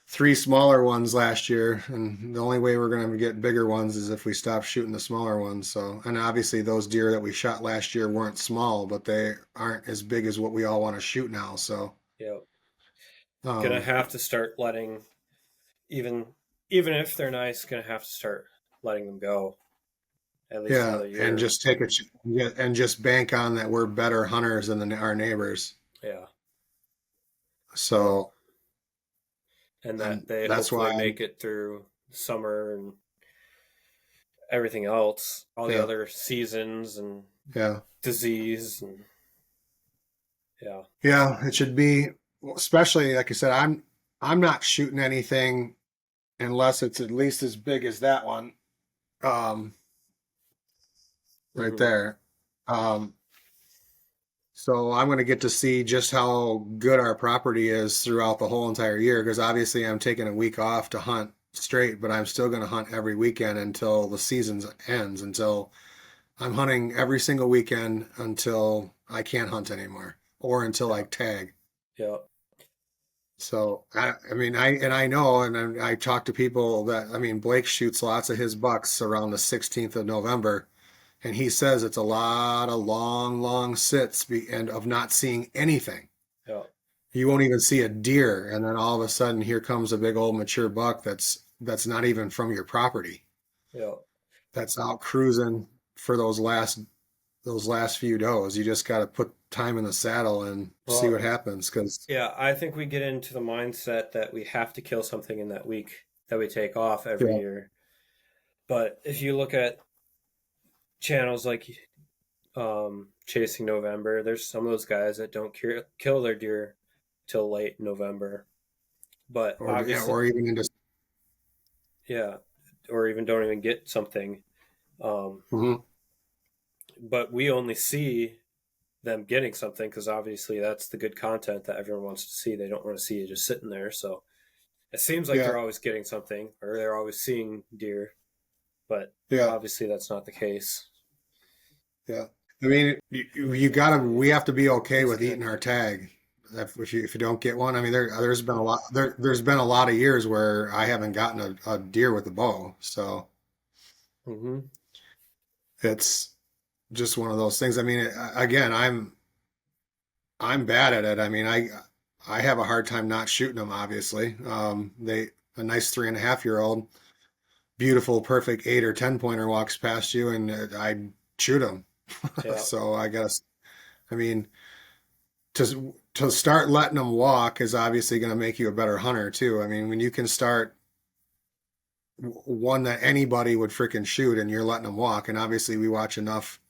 three smaller ones last year, and the only way we're going to get bigger ones is if we stop shooting the smaller ones. So, and obviously those deer that we shot last year weren't small, but they aren't as big as what we all want to shoot now. So, You know, gonna um, have to start letting even even if they're nice, gonna have to start letting them go at least yeah, another and year. just take a yeah, and just bank on that we're better hunters than our neighbors. Yeah, yeah, So, and that and they that's hopefully why I'm, make it through summer and everything else, all the yeah, other seasons and yeah, disease and yeah. yeah. It should be, especially like I said, I'm not shooting anything unless it's at least as big as that one, um, right Hmm. there. Um, so I'm going to get to see just how good our property is throughout the whole entire year because obviously I'm taking a week off to hunt straight, but I'm still going to hunt every weekend until the season ends, until I'm hunting every single weekend until I can't hunt anymore or until I Yeah, tag. yeah. So I mean, I know, and I talk to people that I mean, Blake shoots lots of his bucks around the 16th of November, and he says it's a lot of long, long sits and of not seeing anything. Yeah, You won't even see a deer, and then all of a sudden, here comes a big old mature buck that's not even from your property. yeah. That's out cruising for those last few does. You just got to put time in the saddle and see Well, what happens. Because yeah, I think we get into the mindset that we have to kill something in that week that we take off every yeah, year. But if you look at channels like Chasing November, there's some of those guys that don't kill their deer till late November. But or yeah, obviously, or even into. yeah, or even don't even get something. Um, Mhm. but we only see them getting something because obviously that's the good content that everyone wants to see. They don't want to see you just sitting there. So it seems like Yeah, they're always getting something or they're always seeing deer, but yeah, obviously that's not the case. yeah. I mean, you gotta. We have to be okay with eating our Disconnected. tag. If you don't get one, I mean, there's been a lot. There's been a lot of years where I haven't gotten a deer with a bow. So Mm-hmm. it's just one of those things. I mean, again, I'm bad at it. I mean, I have a hard time not shooting them. Obviously, a nice 3.5 year old, beautiful, perfect 8 or 10 pointer walks past you, and I shoot him. Yeah. So I guess I mean to start letting them walk is obviously going to make you a better hunter too. I mean, when you can start one that anybody would freaking shoot, and you're letting them walk, and obviously we watch enough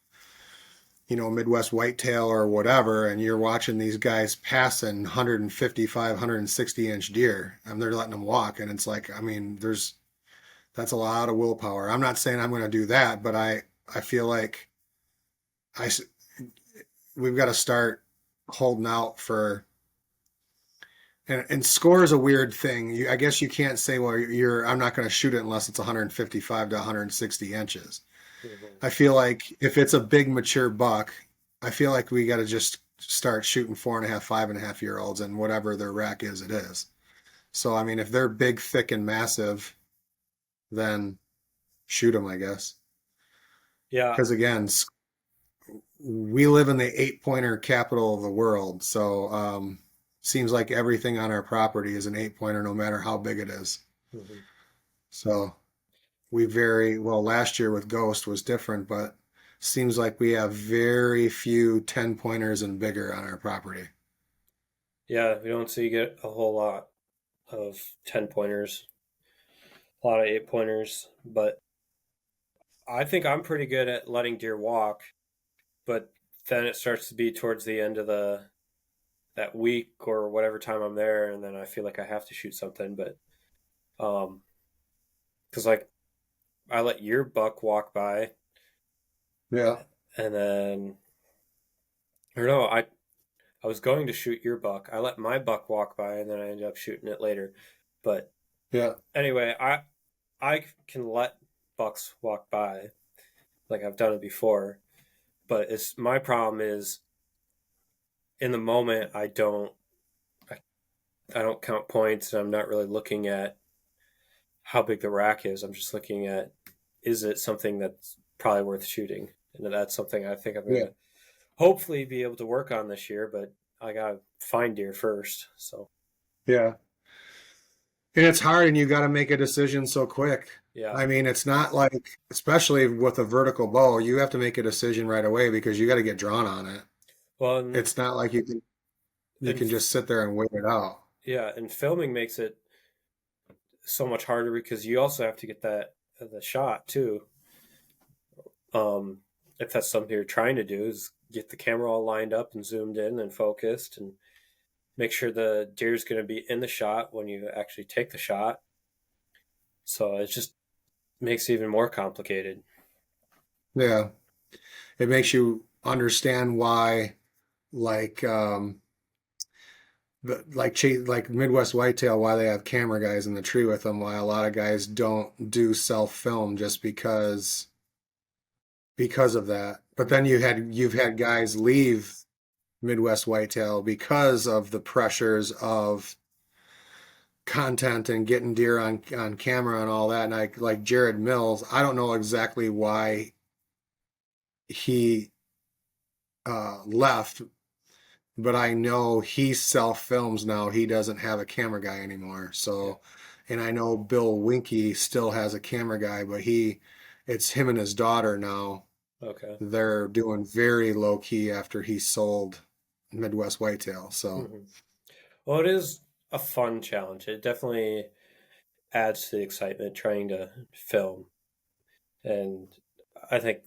Midwest whitetail or whatever, and you're watching these guys passing 155, 160-inch deer, and they're letting them walk. And it's like, I mean, that's a lot of willpower. I'm not saying I'm going to do that, but I feel like I, we've got to start holding out for, and score is a weird thing. I guess you can't say, well, I'm not going to shoot it unless it's 155 to 160 inches. Mm-hmm. I feel like if it's a big mature buck, I feel like we got to just start shooting 4.5, 5.5 year olds, and whatever their rack is, it is. So I mean, if they're big, thick, and massive, then shoot them, I guess. Yeah. Because again, we live in the 8 pointer capital of the world, so seems like everything on our property is an 8 pointer, no matter how big it is. Mm-hmm. So we very well, last year with Ghost was different, but seems like we have very few 10 pointers and bigger on our property. Yeah, we don't see get a whole lot of 10 pointers, a lot of 8 pointers, but I think I'm pretty good at letting deer walk, but then it starts to be towards the end of the that week or whatever time I'm there and then I feel like I have to shoot something, but um cuz like I let your buck walk by Yeah. and then I don't know, I was going to shoot your buck. I let my buck walk by, and then I ended up shooting it later. But Yeah. anyway, I can let bucks walk by, like I've done it before. But it's my problem is in the moment I, I don't count points, and I'm not really looking at how big the rack is. I'm just looking at, is it something that's probably worth shooting, and that's something I think I'm Yeah. gonna hopefully be able to work on this year. But I gotta find deer first. So Yeah. And it's hard and you got to make a decision so quick. yeah, I mean, it's not like, especially with a vertical bow, you have to make a decision right away because you got to get drawn on it. well, and, It's not like you and can just sit there and wait it out. yeah, and filming makes it so much harder because you also have to get that the shot too. Um, if that's something you're trying to do, is get the camera all lined up and zoomed in and focused, and make sure the deer's going to be in the shot when you actually take the shot. So it just makes it even more complicated. Yeah. It makes you understand why like like Midwest whitetail, why they have camera guys in the tree with them, why a lot of guys don't do self film just because of that. But then you've had guys leave Midwest whitetail because of the pressures of content and getting deer on camera and all that. And I like Jared Mills, I don't know exactly why he left, but I know he self films now. He doesn't have a camera guy anymore. Yeah. So, and I know Bill Winke still has a camera guy, but it's him and his daughter now. Okay. They're doing very low key after he sold Midwest Whitetail. So, Mm-hmm. Well, it is a fun challenge. It definitely adds to the excitement trying to film, and I think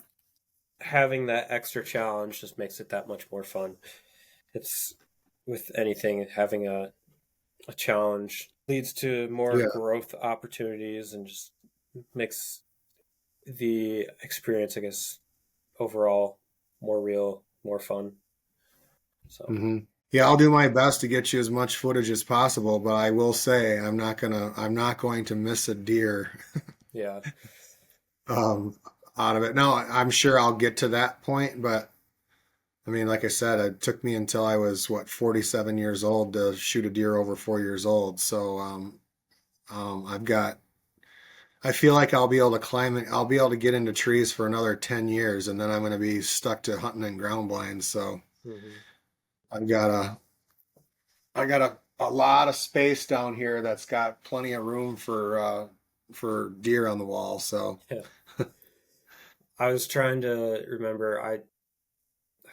having that extra challenge just makes it that much more fun. It's with anything having a challenge leads to more yeah. growth opportunities and just makes the experience, I guess, overall more real, more fun. So hmm Yeah, I'll do my best to get you as much footage as possible, but I will say I'm not going to miss a deer yeah, um, out of it. No, I'm sure I'll get to that point, but I mean, like I said, it took me until I was what 47 years old to shoot a deer over 4 years old. So I've got. I feel like I'll be able to climb it. I'll be able to get into trees for another 10 years, and then I'm going to be stuck to hunting in ground blinds. So mm-hmm. I've got I got a lot of space down here that's got plenty of room for deer on the wall. So Yeah. I was trying to remember. I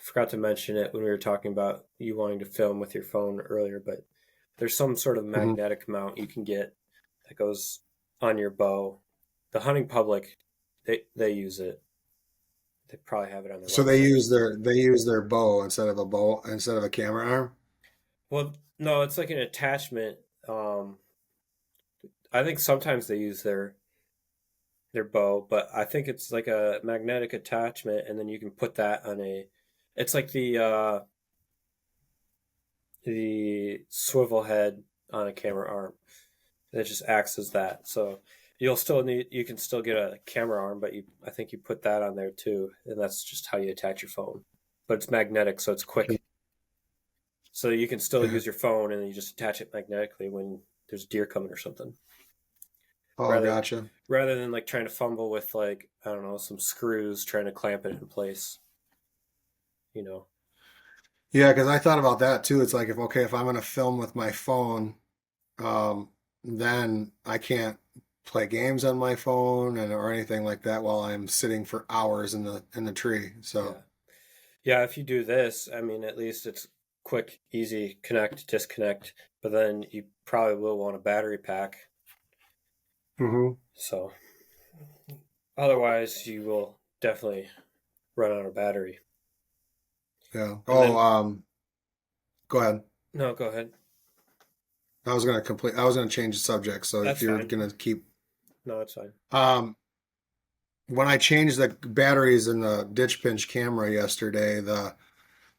forgot to mention it when we were talking about you wanting to film with your phone earlier, but there's some sort of mhm. magnetic mount you can get that goes on your bow. The hunting public, they use it. They probably have it on their So website. they use their bow instead of a camera arm. Well, no, it's like an attachment. Um, I think sometimes they use their bow, but I think it's like a magnetic attachment, and then you can put that on a. It's like the swivel head on a camera arm. It just acts as that. So you can still get a camera arm, but I think you put that on there too, and that's just how you attach your phone. But it's magnetic, so it's quick. So you can still Okay. use your phone, and then you just attach it magnetically when there's deer coming or something. Oh, Rather gotcha. rather than like trying to fumble with like I don't know some screws trying to clamp it in place. You know. Yeah, because I thought about that too. It's like if I'm gonna film with my phone, um, then I can't play games on my phone and or anything like that while I'm sitting for hours in the tree. So, Yeah. Yeah. If you do this, I mean, at least it's quick, easy, connect, disconnect. But then you probably will want a battery pack. hmm So otherwise, you will definitely run out of battery. yeah. And Oh, then go ahead. no, go ahead. I was gonna change the subject. So if That's you're fine. gonna keep, No, it's fine. um, when I changed the batteries in the ditch pinch camera yesterday,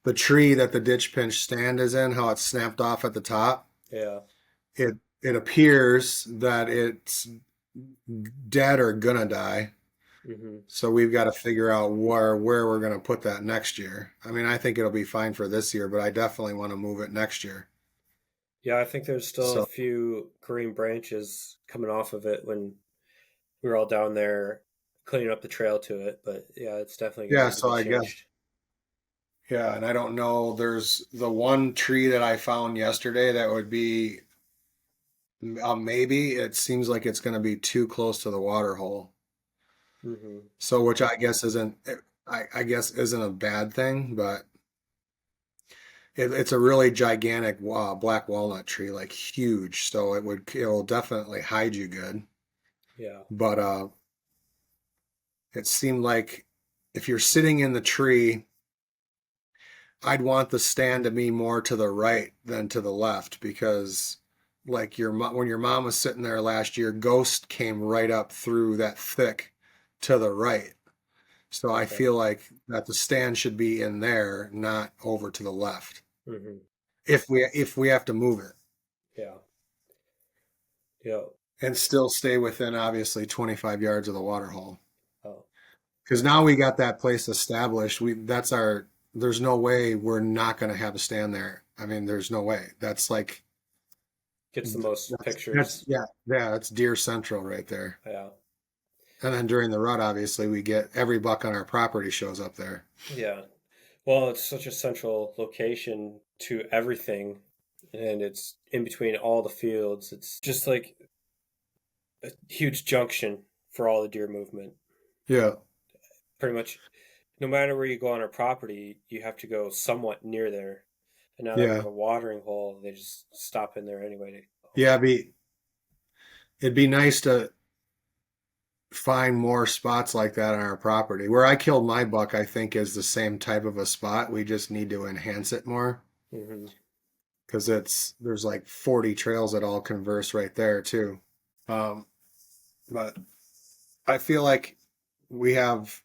the tree that the ditch pinch stand is in, how it's snapped off at the top, Yeah. it appears that it's dead or gonna die. Hmm. So we've got to figure out where we're gonna put that next year. I mean, I think it'll be fine for this year, but I definitely want to move it next year. Yeah, I think there's still a So few green branches coming off of it when we were all down there cleaning up the trail to it. But yeah, it's definitely going to yeah, need to so be I guess changed. yeah, and I don't know. There's the one tree that I found yesterday that would be maybe. It seems like it's going to be too close to the water hole. Hmm. So, which I guess isn't, I guess isn't a bad thing, but it's a really gigantic black walnut tree, like huge. So it'll definitely hide you good. Yeah. But it seemed like if you're sitting in the tree, I'd want the stand to be more to the right than to the left because, like when your mom was sitting there last year, Ghost came right up through that thick to the right. So I Okay. feel like that the stand should be in there, not over to the left. Hmm. If we have to move it Yeah. Yeah. and still stay within obviously 25 yards of the water hole. Oh, Because now we got that place established. That's our there's no way we're not going to have a stand there. I mean, there's no way. That's like gets the most that's pictures. yeah, that's deer central right there. Yeah. And then during the rut, obviously, we get every buck on our property shows up there. Yeah. Well, it's such a central location to everything, and it's in between all the fields. It's just like a huge junction for all the deer movement. Yeah, Pretty much, no matter where you go on our property, you have to go somewhat near there. And now that we have yeah, a watering hole, they just stop in there anyway. yeah. It'd be nice to find more spots like that on our property. Where I killed my buck, I think is the same type of a spot. We just need to enhance it more Hmm. because there's like 40 trails that all converse right there too. Um, but I feel like we have,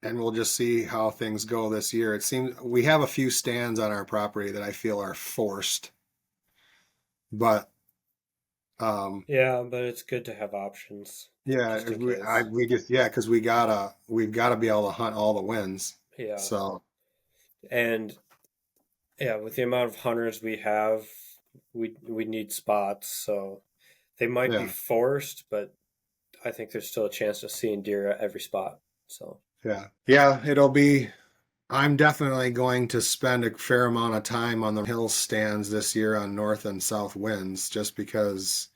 and we'll just see how things go this year. It seems we have a few stands on our property that I feel are forced, but Yeah, but it's good to have options yeah, just in case. we just yeah, because we've gotta be able to hunt all the wins. Yeah. So And yeah, with the amount of hunters we have, we need spots. So they might be yeah, forced, but I think there's still a chance of seeing deer at every spot. So yeah, it'll be. I'm definitely going to spend a fair amount of time on the hill stands this year on north and south winds, just because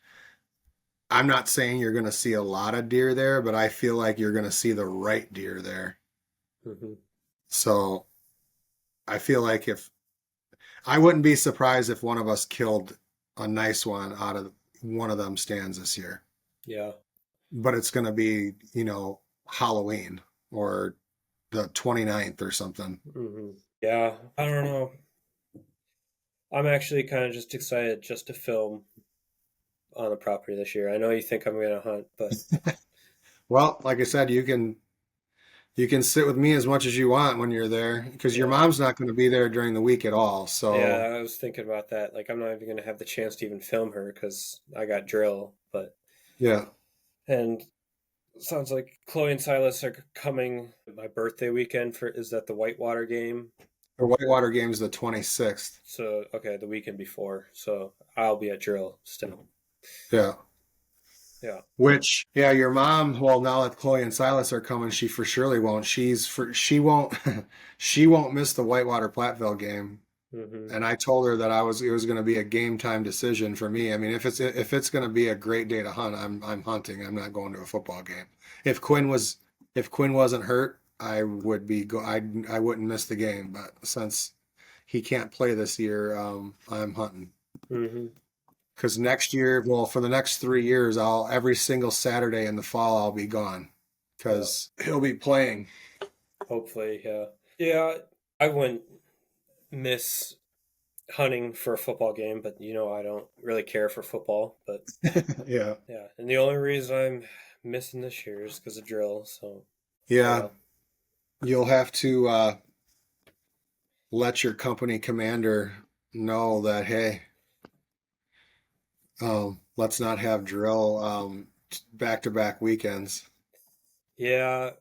I'm not saying you're going to see a lot of deer there, but I feel like you're going to see the right deer there. hmm. So I feel like if I wouldn't be surprised if one of us killed a nice one out of one of them stands this year, Yeah. but it's going to be, Halloween or the 29th or something. Hmm. Yeah. I don't know. I'm actually kind of just excited just to film on the property this year. I know you think I'm going to hunt, but Well, like I said, you can sit with me as much as you want when you're there because your yeah. mom's not going to be there during the week at all. Yeah, So, I was thinking about that. Like, I'm not even going to have the chance to even film her because I got drill. But, yeah, and sounds like Chloe and Silas are coming my birthday weekend for, is that the Whitewater game? the Whitewater game's the 26th. So, okay, the weekend before. So I'll be at drill still. Yeah. Yeah. Which, yeah, your mom, well, now that Chloe and Silas are coming, she for surely won't. She won't, she won't miss the Whitewater Platteville game. Hmm. And I told her that it was going to be a game time decision for me. I mean, if it's going to be a great day to hunt, I'm hunting. I'm not going to a football game. If Quinn was if Quinn wasn't hurt, I wouldn't miss the game. But since he can't play this year, I'm hunting. Hmm. Because next year, well, for the next 3 years, I'll every single Saturday in the fall I'll be gone Yeah. because he'll be playing. Hopefully, yeah. Yeah, I wouldn't miss hunting for a football game, but I don't really care for football. But Yeah, yeah, and the only reason I'm missing this year is because of drill. So, oh yeah. well. You'll have to let your company commander know that, hey, let's not have drill back to back weekends. Yeah,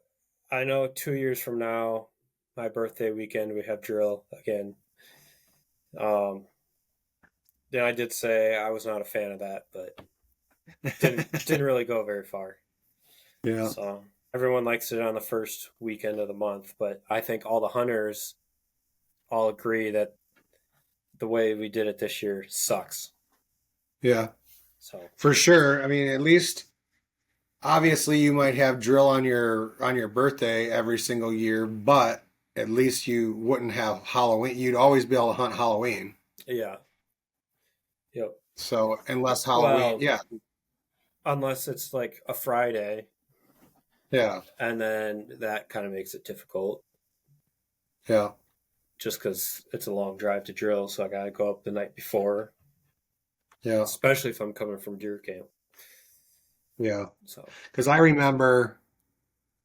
I know 2 years from now, my birthday weekend, we have drill again. Um, yeah, I did say I was not a fan of that, but didn't really go very far. Yeah. So everyone likes it on the first weekend of the month, but I think all the hunters all agree that the way we did it this year sucks. Yeah, So for sure. I mean, at least obviously you might have drill on your birthday every single year, but at least you wouldn't have Halloween. You'd always be able to hunt Halloween. yeah, yep. So unless Halloween, Well, yeah, unless it's like a Friday, yeah, and then that kind of makes it difficult, yeah, just because it's a long drive to drill. So I got to go up the night before, yeah, especially if I'm coming from deer camp. yeah. So Because I remember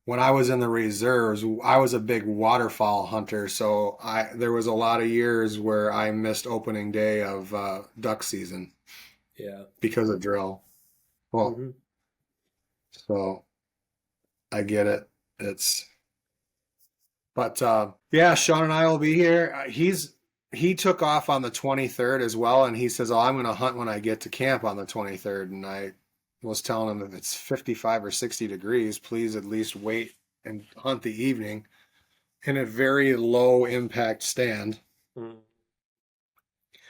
when I was in the reserves, I was a big waterfowl hunter, so I there was a lot of years where I missed opening day of duck season yeah, because of drill. Well, hmm so I get it. It's but yeah, Sean and I will be here. He took off on the 23rd as well, and he says, "Oh, I'm going to hunt when I get to camp on the 23rd." And I was telling him if it's 55 or 60 degrees, please at least wait and hunt the evening in a very low impact stand. mm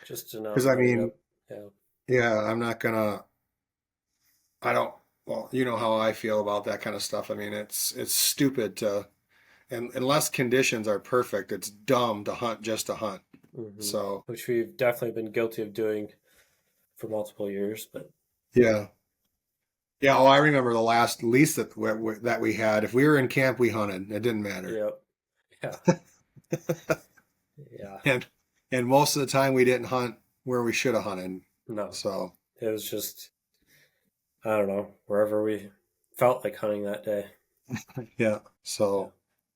just Because enough I lead mean, up. Yeah, yeah, I'm not gonna. I don't. Well, you know how I feel about that kind of stuff. I mean, it's stupid to, and unless conditions are perfect, it's dumb to hunt just to hunt. hmm So which we've definitely been guilty of doing for multiple years. But yeah, yeah. Oh, I remember the last lease that we had. If we were in camp, we hunted. It didn't matter, yeah, yeah, yeah. and most of the time we didn't hunt where we should have hunted. No, So it was just I don't know wherever we felt like hunting that day. yeah. Yeah, So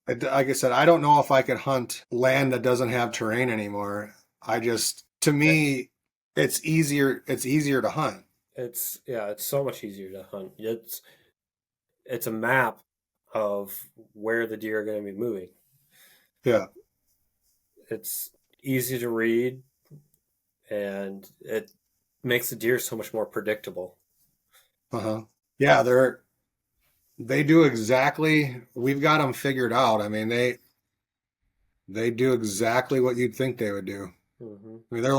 like I said, I don't know if I could hunt land that doesn't have terrain anymore. I just, to it, me, it's easier. It's easier to hunt. it's so much easier to hunt. It's a map of where the deer are going to be moving. Yeah. It's easy to read, and it makes the deer so much more predictable. Uh-huh. Yeah, they do exactly. We've got them figured out. I mean, they do exactly what you'd think they would do. hmm I mean, they're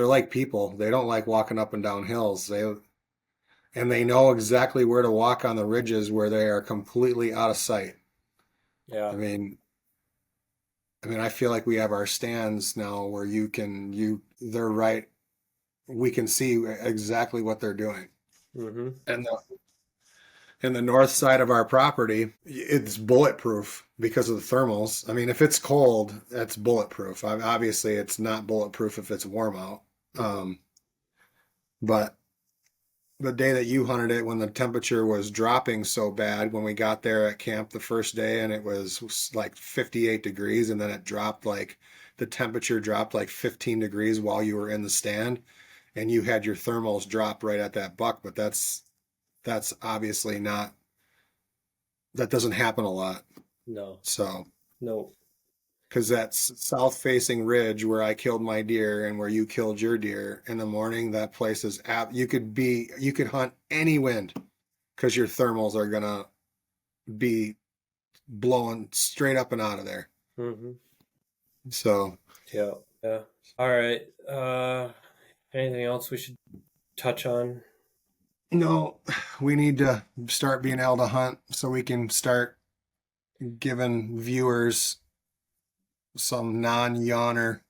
like people. They don't like walking up and down hills. They know exactly where to walk on the ridges where they are completely out of sight. Yeah. I mean, I feel like we have our stands now where they're right. We can see exactly what they're doing. hmm And the north side of our property, it's bulletproof because of the thermals. I mean, if it's cold, that's bulletproof. Obviously, it's not bulletproof if it's warm out. hmm Um, but the day that you hunted it, when the temperature was dropping so bad, when we got there at camp the first day, and it was like 58 degrees, and then the temperature dropped like 15 degrees while you were in the stand, and you had your thermals drop right at that buck. But that's obviously not, that doesn't happen a lot. No, So, no. because that's south facing ridge where I killed my deer and where you killed your deer in the morning, that place is you could hunt any wind because your thermals are gonna be blowing straight up and out of there. hmm So, Yeah, yeah. All right. Anything else we should touch on? no, we need to start being able to hunt so we can start giving viewers some non-yawner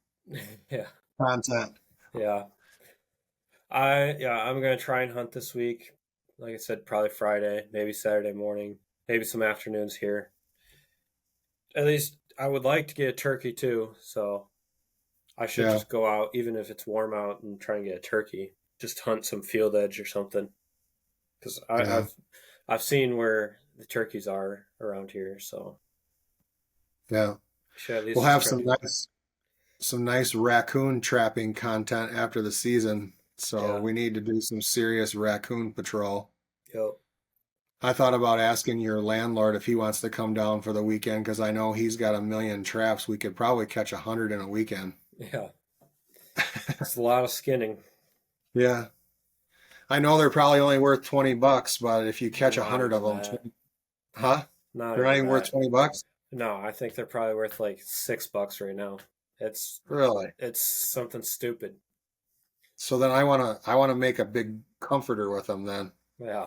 Yeah, content. yeah. I'm gonna try and hunt this week. Like I said, probably Friday, maybe Saturday morning, maybe some afternoons here. At least I would like to get a turkey too, so I should Yeah, just go out, even if it's warm out, and try and get a turkey. Just hunt some field edge or something, because yeah, I've seen where the turkeys are around here. So yeah. Should at We'll least have try to. some nice raccoon trapping content after the season. So Yeah. we need to do some serious raccoon patrol. Yep. I thought about asking your landlord if he wants to come down for the weekend because I know he's got a million traps. We could probably catch 100 in a weekend. Yeah. It's a lot of skinning. Yeah. I know they're probably only worth 20 bucks, but if you catch Not 100 of even them, that. huh? Not They're not even even worth that. 20 bucks? No, I think they're probably worth like $6 right now. It's Really? it's something stupid. So then I want to make a big comforter with them then. Yeah.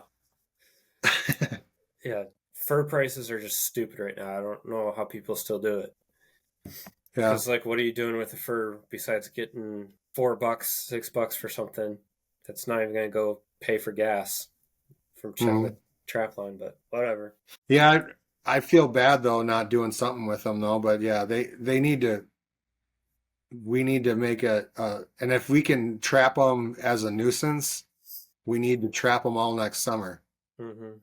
Yeah. Fur prices are just stupid right now. I don't know how people still do it. Yeah. Because like, what are you doing with the fur besides getting $4, $6 for something that's not even gonna go pay for gas from checking the Mhm. trap line? But whatever. Yeah, I feel bad though not doing something with them though, but yeah, they need to we need to make and if we can trap them as a nuisance, we need to trap them all next summer Hmm.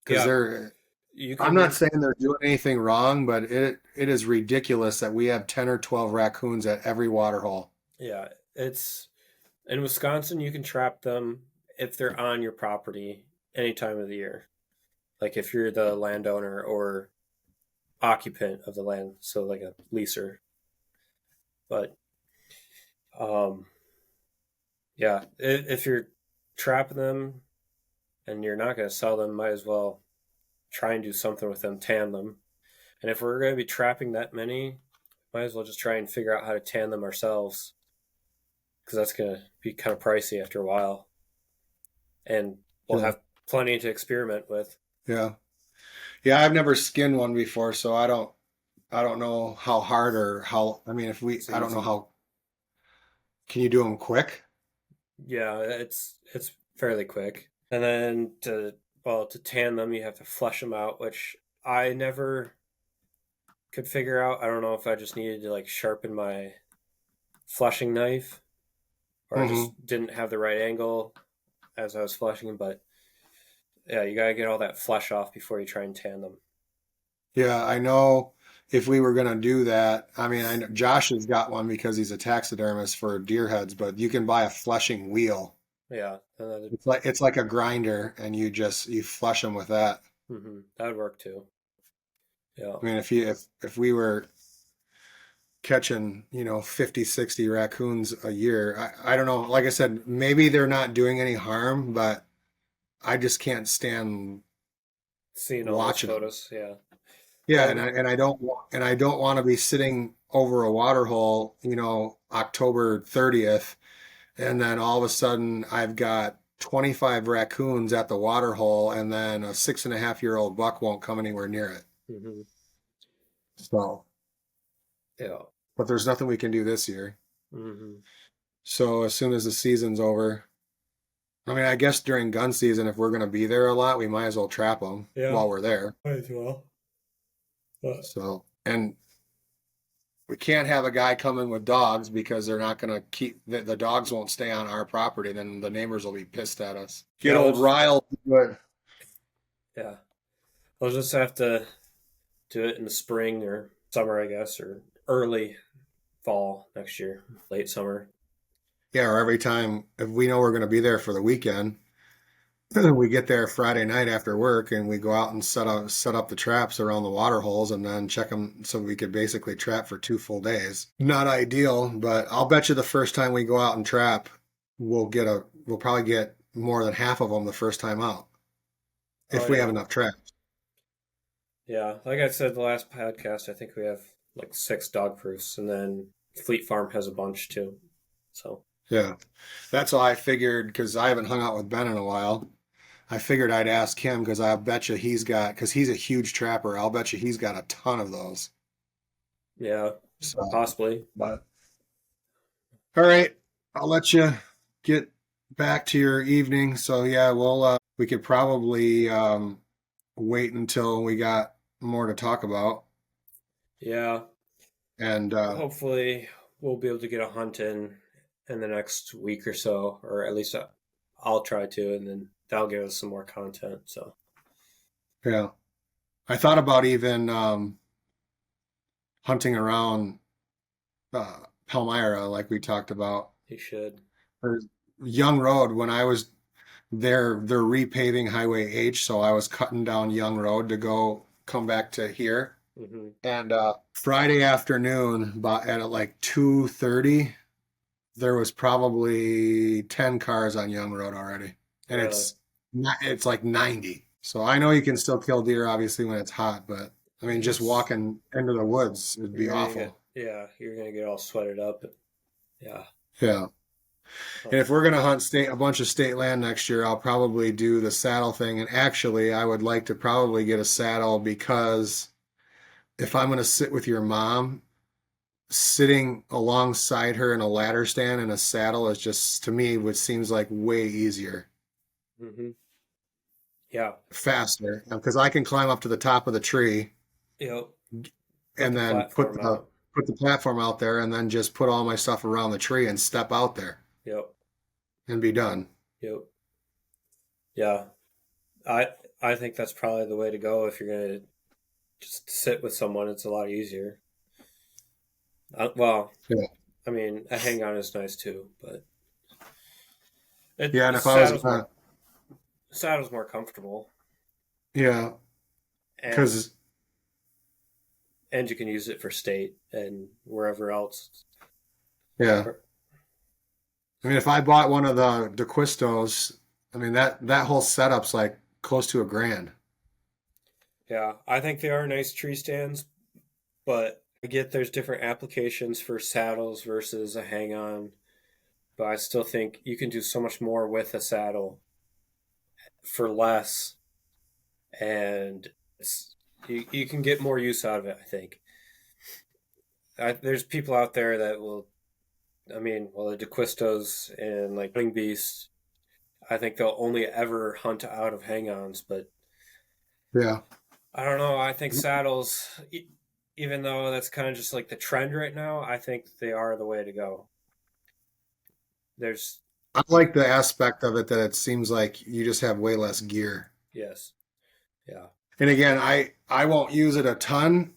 because Yeah, they're you I'm can not make. saying they're doing anything wrong, but it is ridiculous that we have 10 or 12 raccoons at every water hole. Yeah, it's in Wisconsin. You can trap them if they're on your property any time of the year. Like if you're the landowner or occupant of the land, so like a leaser. But um, yeah, if you're trapping them and you're not going to sell them, might as well try and do something with them, tan them. And if we're going to be trapping that many, might as well just try and figure out how to tan them ourselves because that's going to be kind of pricey after a while. And we'll Yeah. have plenty to experiment with. Yeah. Yeah, I've never skinned one before, so I don't know how hard or how I mean if we It's I don't know easy. how can you do them quick? Yeah, it's fairly quick. And then to tan them, you have to flush them out, which I never could figure out. I don't know if I just needed to like sharpen my flushing knife or I Hmm. just didn't have the right angle as I was flushing them, but yeah, you gotta get all that flesh off before you try and tan them. Yeah, I know if we were gonna do that, I mean, I know Josh has got one because he's a taxidermist for deer heads, but you can buy a flushing wheel. Yeah, and It's like a grinder, and you flush them with that. that would work too. Yeah, I mean, if we were catching, 50, 60 raccoons a year, I don't know. Like I said, maybe they're not doing any harm, but I just can't stand seeing all those watching them. photos. Yeah, Yeah, well, and I don't want to be sitting over a water hole, October 30th, and then all of a sudden I've got 25 raccoons at the water hole, and then a 6.5-year-old buck won't come anywhere near it. hmm So, yeah, but there's nothing we can do this year. hmm So as soon as the season's over, I mean, I guess during gun season, if we're going to be there a lot, we might as well trap them yeah, while we're there. might as well. But So, and we can't have a guy come in with dogs because they're not going to the dogs won't stay on our property. Then the neighbors will be pissed at us. Get yeah, old Ryle. But yeah, I'll just have to do it in the spring or summer, I guess, or early fall next year, late summer. yeah, or every time if we know we're going to be there for the weekend, we get there Friday night after work and we go out and set up the traps around the water holes and then check them so we could basically trap for 2 full days. Not ideal, but I'll bet you the first time we go out and trap, we'll probably get more than half of them the first time out Oh if we have yeah, enough traps. yeah. Like I said the last podcast, I think we have like 6 dog proofs, and then Fleet Farm has a bunch too. So Yeah, that's all I figured because I haven't hung out with Ben in a while. I figured I'd ask him because I bet you because he's a huge trapper. I'll bet you he's got a ton of those. yeah, So, possibly. but all right, I'll let you get back to your evening. So yeah, we could probably wait until we got more to talk about, Yeah, and hopefully we'll be able to get a hunt in the next week or so, or at least I'll try to, and then that'll give us some more content. So yeah, I thought about even hunting around Palmyra, like we talked about. You should. There's Young Road, when I was there, they're repaving Highway H, so I was cutting down Young Road to go come back to here. Hmm. And Friday afternoon, about at like 2:30, there was probably 10 cars on Young Road already. And Really? it's like 90. So I know you can still kill deer obviously when it's hot, but I mean just It's walking into the woods would be you're gonna get awful. yeah, you're gonna get all sweated up. Yeah. Yeah. And if we're gonna hunt a bunch of state land next year, I'll probably do the saddle thing. And actually, I would like to probably get a saddle because if I'm gonna sit with your mom, sitting alongside her in a ladder stand in a saddle is just to me what seems like way easier, Hmm. Yeah. faster, because I can climb up to the top of the tree Yep. Put and the then platform out. put the platform out there and then just put all my stuff around the tree and step out there Yep. and be done. Yep. Yeah. I I think that's probably the way to go if you're gonna just sit with someone. It's a lot easier. Well, Yeah. I mean, a hang on is nice too, but Yeah, and the if I was saddle's more comfortable, yeah, and because you can use it for state and wherever else. yeah, I mean if I bought one of the DeQuistos, I mean that whole setup's like close to $1,000. Yeah, I think they are nice tree stands, but I get there's different applications for saddles versus a hang on. But I still think you can do so much more with a saddle for less, and you can get more use out of it. I think there's people out there that will. I mean, well, the DeQuistos and like Ring Beast, I think they'll only ever hunt out of hang-ons. But Yeah. I don't know. I think saddles, even though that's kind of just like the trend right now, I think they are the way to go. There's I like the aspect of it that it seems like you just have way less gear. yes, yeah, And again, I won't use it a ton,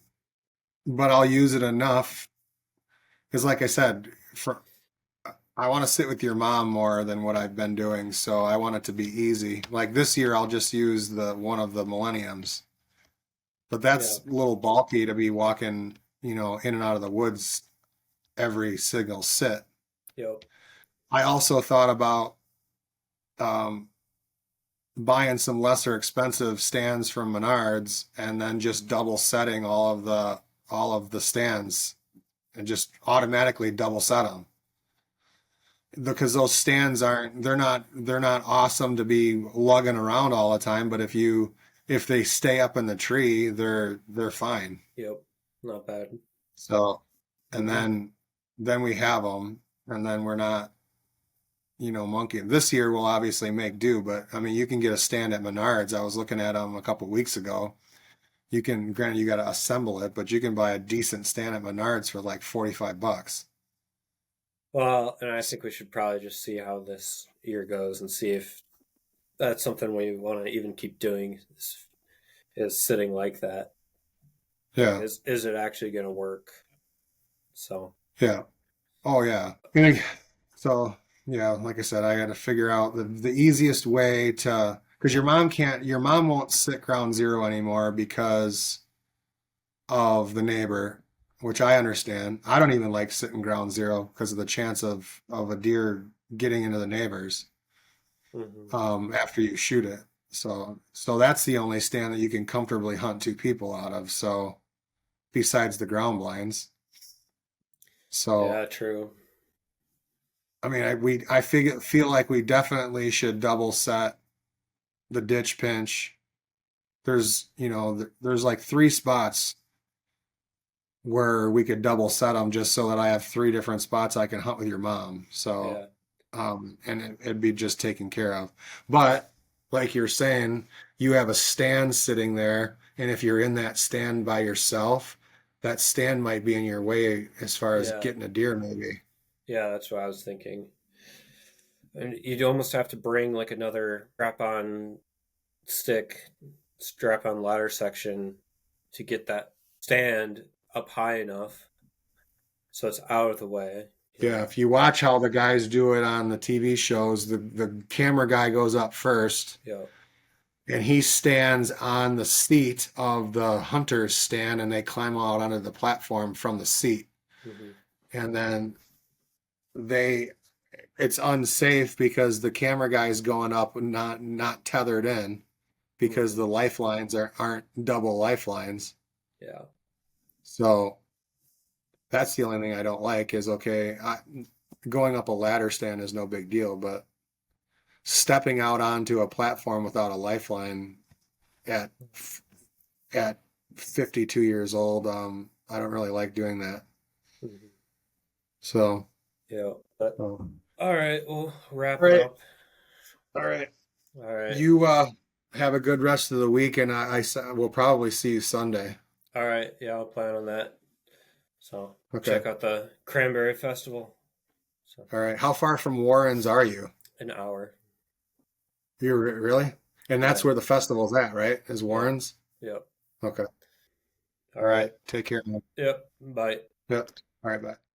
but I'll use it enough because, like I said, for I want to sit with your mom more than what I've been doing, so I want it to be easy. Like this year, I'll just use the one of the Millenniums, but yeah, that's a little bulky to be walking, in and out of the woods every signal sit. yep, I also thought about um, buying some lesser expensive stands from Menards and then just double setting all of the stands and just automatically double set them because those stands aren't they're not awesome to be lugging around all the time, but if they stay up in the tree they're fine. yep, not bad. So and Mm-hmm. then we have them and then we're not monkeying. This year we'll obviously make do, but I mean you can get a stand at Menards. I was looking at them a couple weeks ago. You can, granted, you got to assemble it, but you can buy a decent stand at Menards for like $45. Well, and I think we should probably just see how this year goes and see if that's something we want to even keep doing. Is sitting like that. Yeah, Is it actually going to work? So yeah, oh yeah. So yeah, like I said, I got to figure out the easiest way to, because your mom won't sit ground zero anymore because of the neighbor, which I understand. I don't even like sitting ground zero because of the chance of a deer getting into the neighbors mhm. after you shoot it. So that's the only stand that you can comfortably hunt two people out of. So besides the ground blinds. So Yeah, true. I mean, feel like we definitely should double set the ditch pinch. There's like 3 spots where we could double set them just so that I have 3 different spots I can hunt with your mom. So, Yeah, and it'd be just taken care of. But like you're saying, you have a stand sitting there, and if you're in that stand by yourself, that stand might be in your way as far as yeah, getting a deer, maybe. yeah. That's what I was thinking. And you'd almost have to bring like another strap-on stick, strap-on ladder section to get that stand up high enough so it's out of the way. You Yeah, know. if you watch how the guys do it on the TV shows, the camera guy goes up first Yeah. and he stands on the seat of the hunter's stand and they climb out onto the platform from the seat. Hmm. And then they it's unsafe because the camera guy is going up and not tethered in because Hmm. the lifelines aren't double lifelines. Yeah. So that's the only thing I don't like is going up a ladder stand is no big deal, but stepping out onto a platform without a lifeline at at 52 years old, I don't really like doing that. Hmm. So, Yeah. But all all right, we'll wrap it right, up. all right. All right. You have a good rest of the week, and I will probably see you Sunday. All right. Yeah, I'll plan on that. So Okay. check out the Cranberry Festival. So All right. How far from Warren's are you? an hour. You're really? And Yeah. that's where the festival's at, right? Is Yep. Warren's? Yep. Okay. All All right. right. Take care, man. Yep. Bye. Yep. All right. Bye.